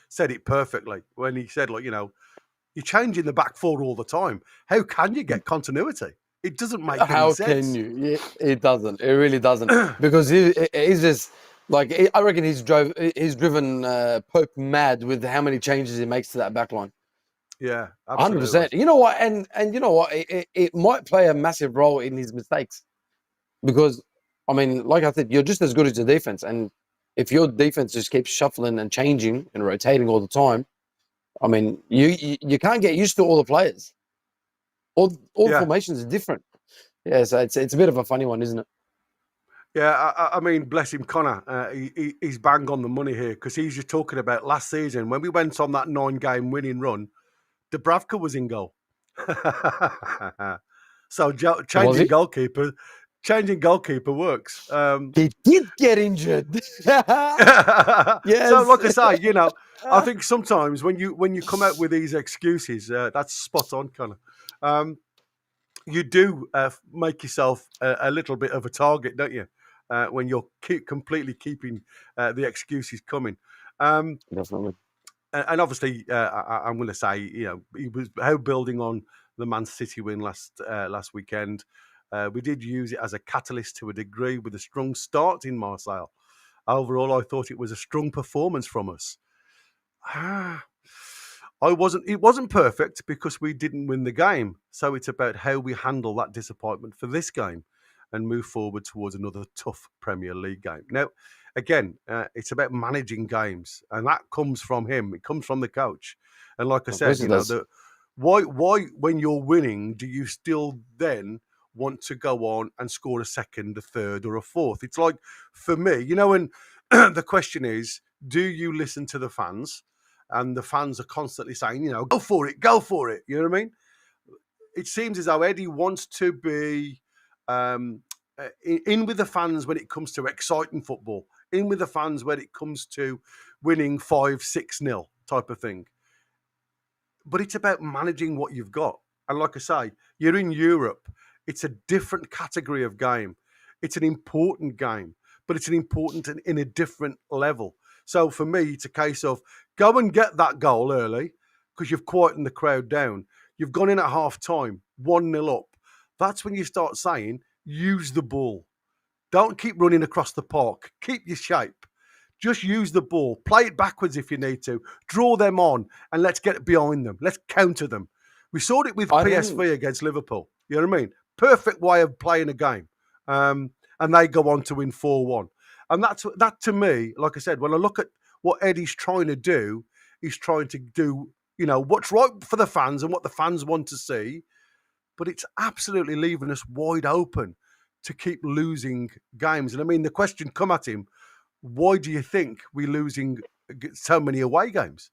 said it perfectly when he said, you're changing the back four all the time. How can you get continuity? It doesn't make any sense. How can you? Yeah, it doesn't. It really doesn't. Because he's just... I reckon he's driven Pope mad with how many changes he makes to that back line. Yeah, absolutely. 100%. You know what? And you know what? It might play a massive role in his mistakes. Because, like I said, you're just as good as your defense. And if your defense just keeps shuffling and changing and rotating all the time, you can't get used to all the players. All formations are different. Yeah, so it's a bit of a funny one, isn't it? Yeah, bless him, Connor. He's bang on the money here because he's just talking about last season when we went on that 9-game winning run. Dubravka was in goal. So changing goalkeeper works. He did get injured. Yes. So like I say, I think sometimes when you come out with these excuses, that's spot on, Connor. You do make yourself a little bit of a target, don't you? When you're completely keeping the excuses coming. Definitely. And obviously, I'm going to say, he was building on the Man City win last weekend. We did use it as a catalyst to a degree with a strong start in Marseille. Overall, I thought it was a strong performance from us. It wasn't perfect because we didn't win the game. So it's about how we handle that disappointment for this game and move forward towards another tough Premier League game. Now, again, it's about managing games, and that comes from him. It comes from the coach. And like I said, why when you're winning, do you still then want to go on and score a second, a third, or a fourth? It's like, for me, and the question is, do you listen to the fans? And the fans are constantly saying, go for it, go for it. You know what I mean? It seems as though Eddie wants to be in with the fans when it comes to exciting football, in with the fans when it comes to winning 5-6-0 type of thing. But it's about managing what you've got. And like I say, you're in Europe. It's a different category of game. It's an important game, but it's an important in a different level. So for me, it's a case of go and get that goal early because you've quietened the crowd down. You've gone in at half time, 1-0 up. That's when you start saying, use the ball. Don't keep running across the park. Keep your shape. Just use the ball. Play it backwards if you need to. Draw them on and let's get behind them. Let's counter them. We saw it with PSV against Liverpool. You know what I mean? Perfect way of playing a game. And and they go on to win 4-1. And that to me, like I said, when I look at what Eddie's trying to do, he's trying to do, what's right for the fans and what the fans want to see. But it's absolutely leaving us wide open to keep losing games. And I mean, the question come at him, why do you think we're losing so many away games?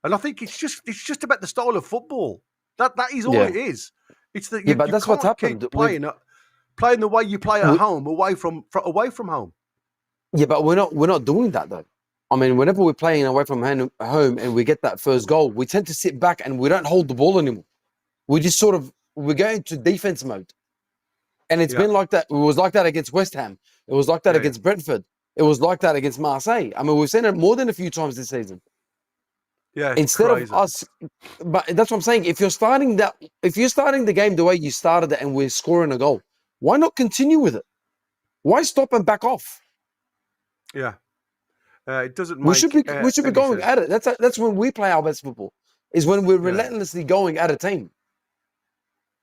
And I think it's just about the style of football. That is all it is. It's that you, but you that's can't what's happened. keep playing the way you play at home, away from home. Yeah, but we're not doing that though. I mean, whenever we're playing away from home and we get that first goal, we tend to sit back and we don't hold the ball anymore. We just we're going to defense mode. And it's been like that. It was like that against West Ham. It was like that against Brentford. It was like that against Marseille. I mean, we've seen it more than a few times this season. Yeah, instead of us, but that's what I'm saying. If you're starting the game the way you started it and we're scoring a goal, why not continue with it? Why stop and back off? Yeah, it doesn't. We should be going at it. That's when we play our best football. Is when we're relentlessly going at a team.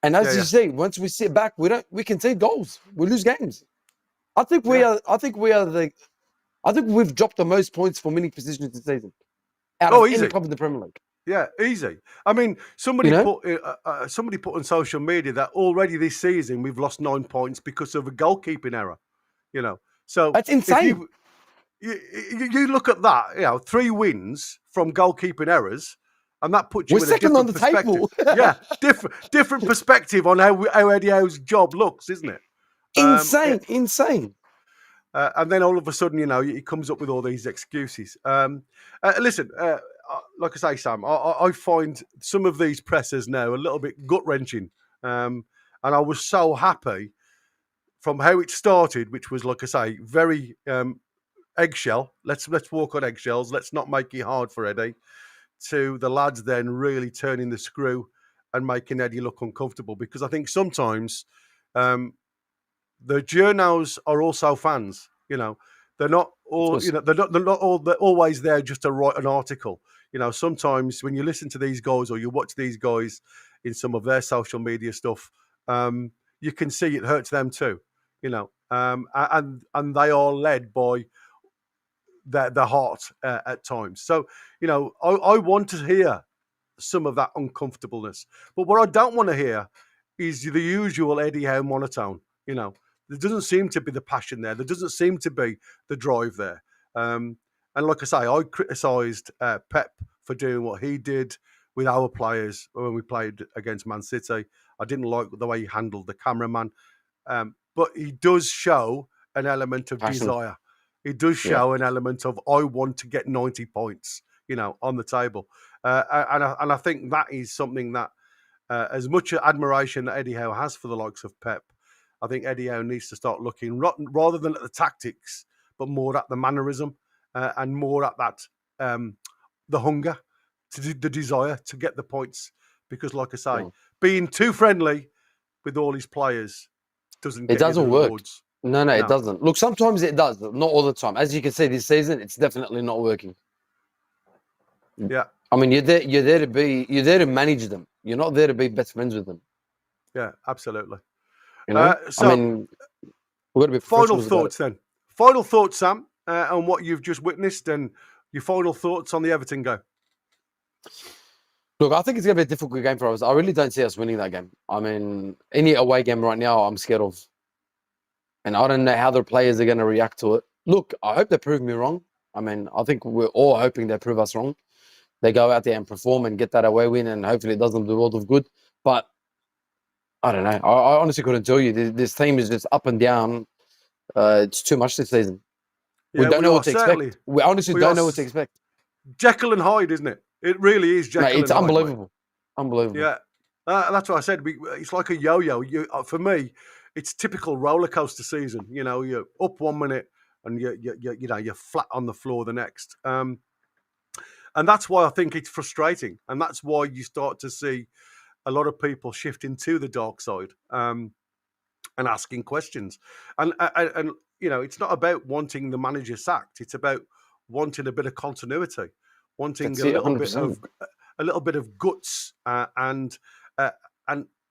And as you see, once we sit back, we concede goals. We lose games. I think we've dropped the most points for winning positions this season out of any club in the Premier League. Yeah, easy. I mean, somebody put on social media that already this season we've lost 9 points because of a goalkeeping error. So that's insane. You look at that, 3 wins from goalkeeping errors, and that puts you We're in second a on different the perspective. table. different perspective on how Eddie Howe's job looks, isn't it? Insane. And then all of a sudden, he comes up with all these excuses. Listen, like I say, Sam, I find some of these pressers now a little bit gut-wrenching. And I was so happy from how it started, which was, like I say, very eggshell. Let's walk on eggshells. Let's not make it hard for Eddie. To the lads then really turning the screw and making Eddie look uncomfortable. Because I think sometimes the journos are also fans. They're not all. They're not always there just to write an article. Sometimes when you listen to these guys or you watch these guys in some of their social media stuff, you can see it hurts them too. And they are led by their heart at times. So I want to hear some of that uncomfortableness, but what I don't want to hear is the usual Eddie Howe monotone. There doesn't seem to be the passion there. There doesn't seem to be the drive there. And like I say, I criticised Pep for doing what he did with our players when we played against Man City. I didn't like the way he handled the cameraman. But he does show an element of desire. He does show an element of, I want to get 90 points, on the table. And I think that is something that, as much admiration that Eddie Howe has for the likes of Pep, I think Eddie Howe needs to start looking rather than at the tactics, but more at the mannerism and more at that the hunger, the desire to get the points. Because, like I say, being too friendly with all his players doesn't work. No, No. it doesn't. Look, sometimes it does, not all the time. As you can see this season, it's definitely not working. Yeah. I mean, you're there to manage them. You're not there to be best friends with them. Yeah, absolutely. So, I mean, we've got to be final thoughts then. Final thoughts, Sam, on what you've just witnessed, and your final thoughts on the Everton game. Look, I think it's going to be a difficult game for us. I really don't see us winning that game. I mean, any away game right now, I'm scared of. And I don't know how the players are going to react to it. Look, I hope they prove me wrong. I mean, I think we're all hoping they prove us wrong. They go out there and perform and get that away win, and hopefully it does them the world of good. But I don't know. I honestly couldn't tell you. This team is just up and down. It's too much this season. We don't know what to expect. We honestly don't know what to expect. Jekyll and Hyde, isn't it? It really is Jekyll and Hyde. It's unbelievable. Unbelievable. Yeah. That's what I said. It's like a yo-yo. For me, it's typical roller coaster season. You're up 1 minute and you're flat on the floor the next. And that's why I think it's frustrating. And that's why you start to see a lot of people shifting to the dark side and asking questions. And it's not about wanting the manager sacked. It's about wanting a bit of continuity, wanting a little bit of guts and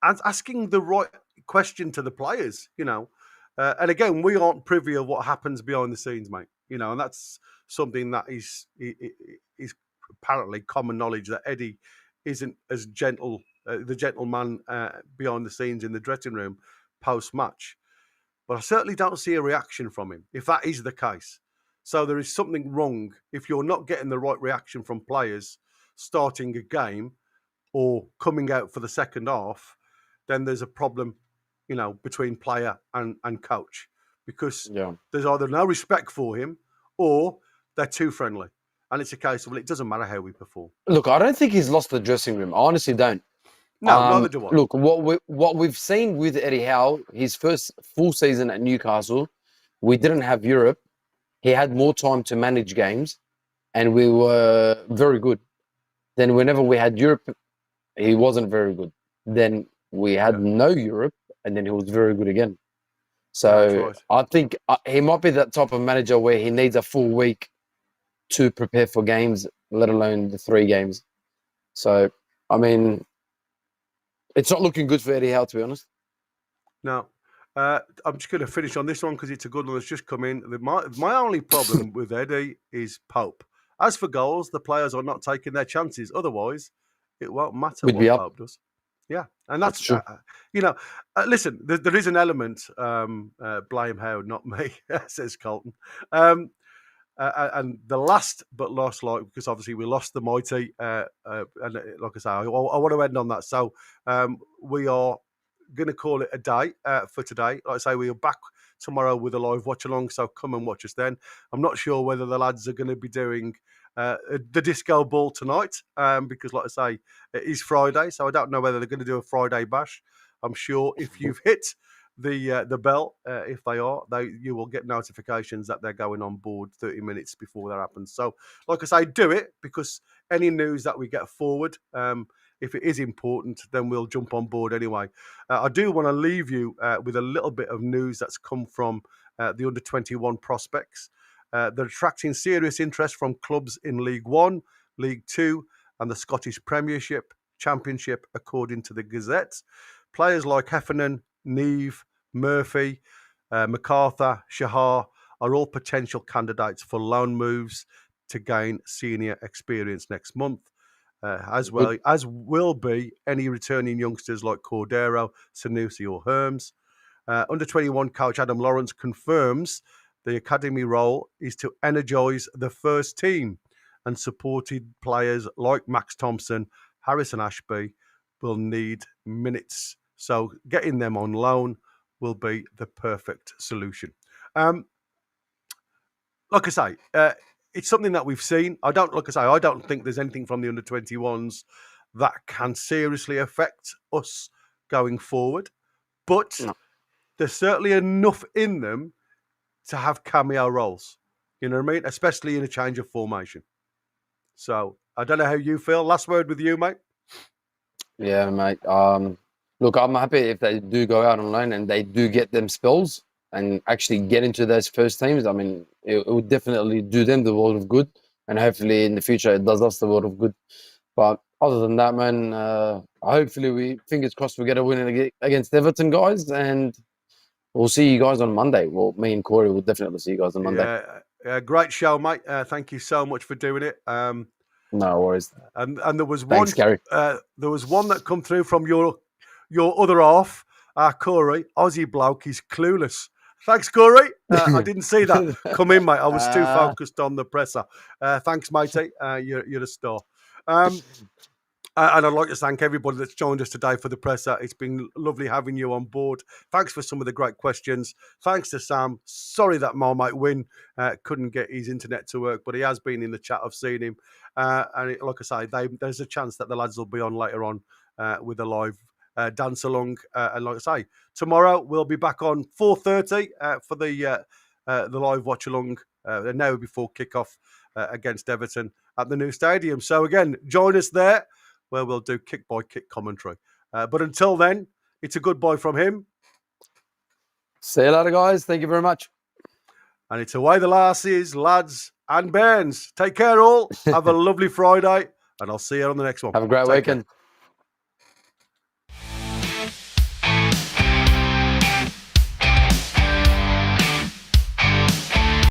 asking the right question to the players. And again, we aren't privy of what happens behind the scenes, mate. You know, and that's something that is apparently common knowledge, that Eddie isn't as gentle, the gentleman behind the scenes in the dressing room post-match. But I certainly don't see a reaction from him, if that is the case. So there is something wrong if you're not getting the right reaction from players starting a game or coming out for the second half. Then there's a problem, you know, between player and coach, because there's either no respect for him or they're too friendly. And it's a case of, well, it doesn't matter how we perform. Look, I don't think he's lost the dressing room. I honestly don't. No, neither do I. Look, what we've seen with Eddie Howe, his first full season at Newcastle, we didn't have Europe. He had more time to manage games, and we were very good. Then whenever we had Europe, he wasn't very good. Then we had no Europe, and then he was very good again. So I think he might be that type of manager where he needs a full week to prepare for games, let alone the 3 games. So, I mean, it's not looking good for Eddie Howe, to be honest. No. I'm just going to finish on this one because it's a good one that's just come in. My only problem with Eddie is Pope. As for goals, the players are not taking their chances. Otherwise, it won't matter what Pope does. Yeah, and that's true. You know, listen, there is an element, blame Howe, not me, says Colton. And the last but lost, like, because obviously we lost the mighty, and like I say, I want to end on that. So we are going to call it a day for today. Like I say, we are back tomorrow with a live watch along, so come and watch us then. I'm not sure whether the lads are going to be doing the disco ball tonight, because like I say, it is Friday, so I don't know whether they're going to do a Friday bash. I'm sure if you've hit the bell, if they are, you will get notifications that they're going on board 30 minutes before that happens. So, like I say, do it, because any news that we get forward, if it is important, then we'll jump on board anyway. I do want to leave you with a little bit of news that's come from the under-21 prospects. They're attracting serious interest from clubs in League One, League Two, and the Scottish Premiership, Championship, according to the Gazette. Players like Heffernan, Neve, Murphy, MacArthur, Shahar are all potential candidates for loan moves to gain senior experience next month, as will be any returning youngsters like Cordero, Sanusi or Herms. Under-21 coach Adam Lawrence confirms the academy role is to energise the first team, and supported players like Max Thompson, Harrison Ashby will need minutes. So getting them on loan will be the perfect solution. Like I say, it's something that we've seen. I don't think there's anything from the under-21s that can seriously affect us going forward. But there's certainly enough in them to have cameo roles. You know what I mean? Especially in a change of formation. So I don't know how you feel. Last word with you, mate. Yeah, mate. Look, I'm happy if they do go out on loan and they do get them spells and actually get into those first teams. I mean, it would definitely do them the world of good, and hopefully in the future it does us the world of good. But other than that, man, hopefully fingers crossed we get a win against Everton, guys, and we'll see you guys on Monday. Well, me and Corey will definitely see you guys on Monday. Yeah, great show, mate. Thank you so much for doing it. No worries. And there was Thanks, Gary. There was one that come through from your other half, Corey. Aussie bloke, he's clueless. Thanks, Corey. I didn't see that come in, mate. I was too focused on the presser. Thanks, matey. You're a star. And I'd like to thank everybody that's joined us today for the presser. It's been lovely having you on board. Thanks for some of the great questions. Thanks to Sam. Sorry that Marmite Win couldn't get his internet to work, but he has been in the chat. I've seen him. Like I say, there's a chance that the lads will be on later on with a live dance along. And like I say, tomorrow we'll be back on 4:30 for the live watch along, an hour before kickoff against Everton at the new stadium. So again, join us there, where we'll do kick-by-kick commentary. But until then, it's a goodbye from him. See you later, guys. Thank you very much. And it's away the lasses, lads and bairns. Take care all. Have a lovely Friday, and I'll see you on the next one. Have a great weekend. Care.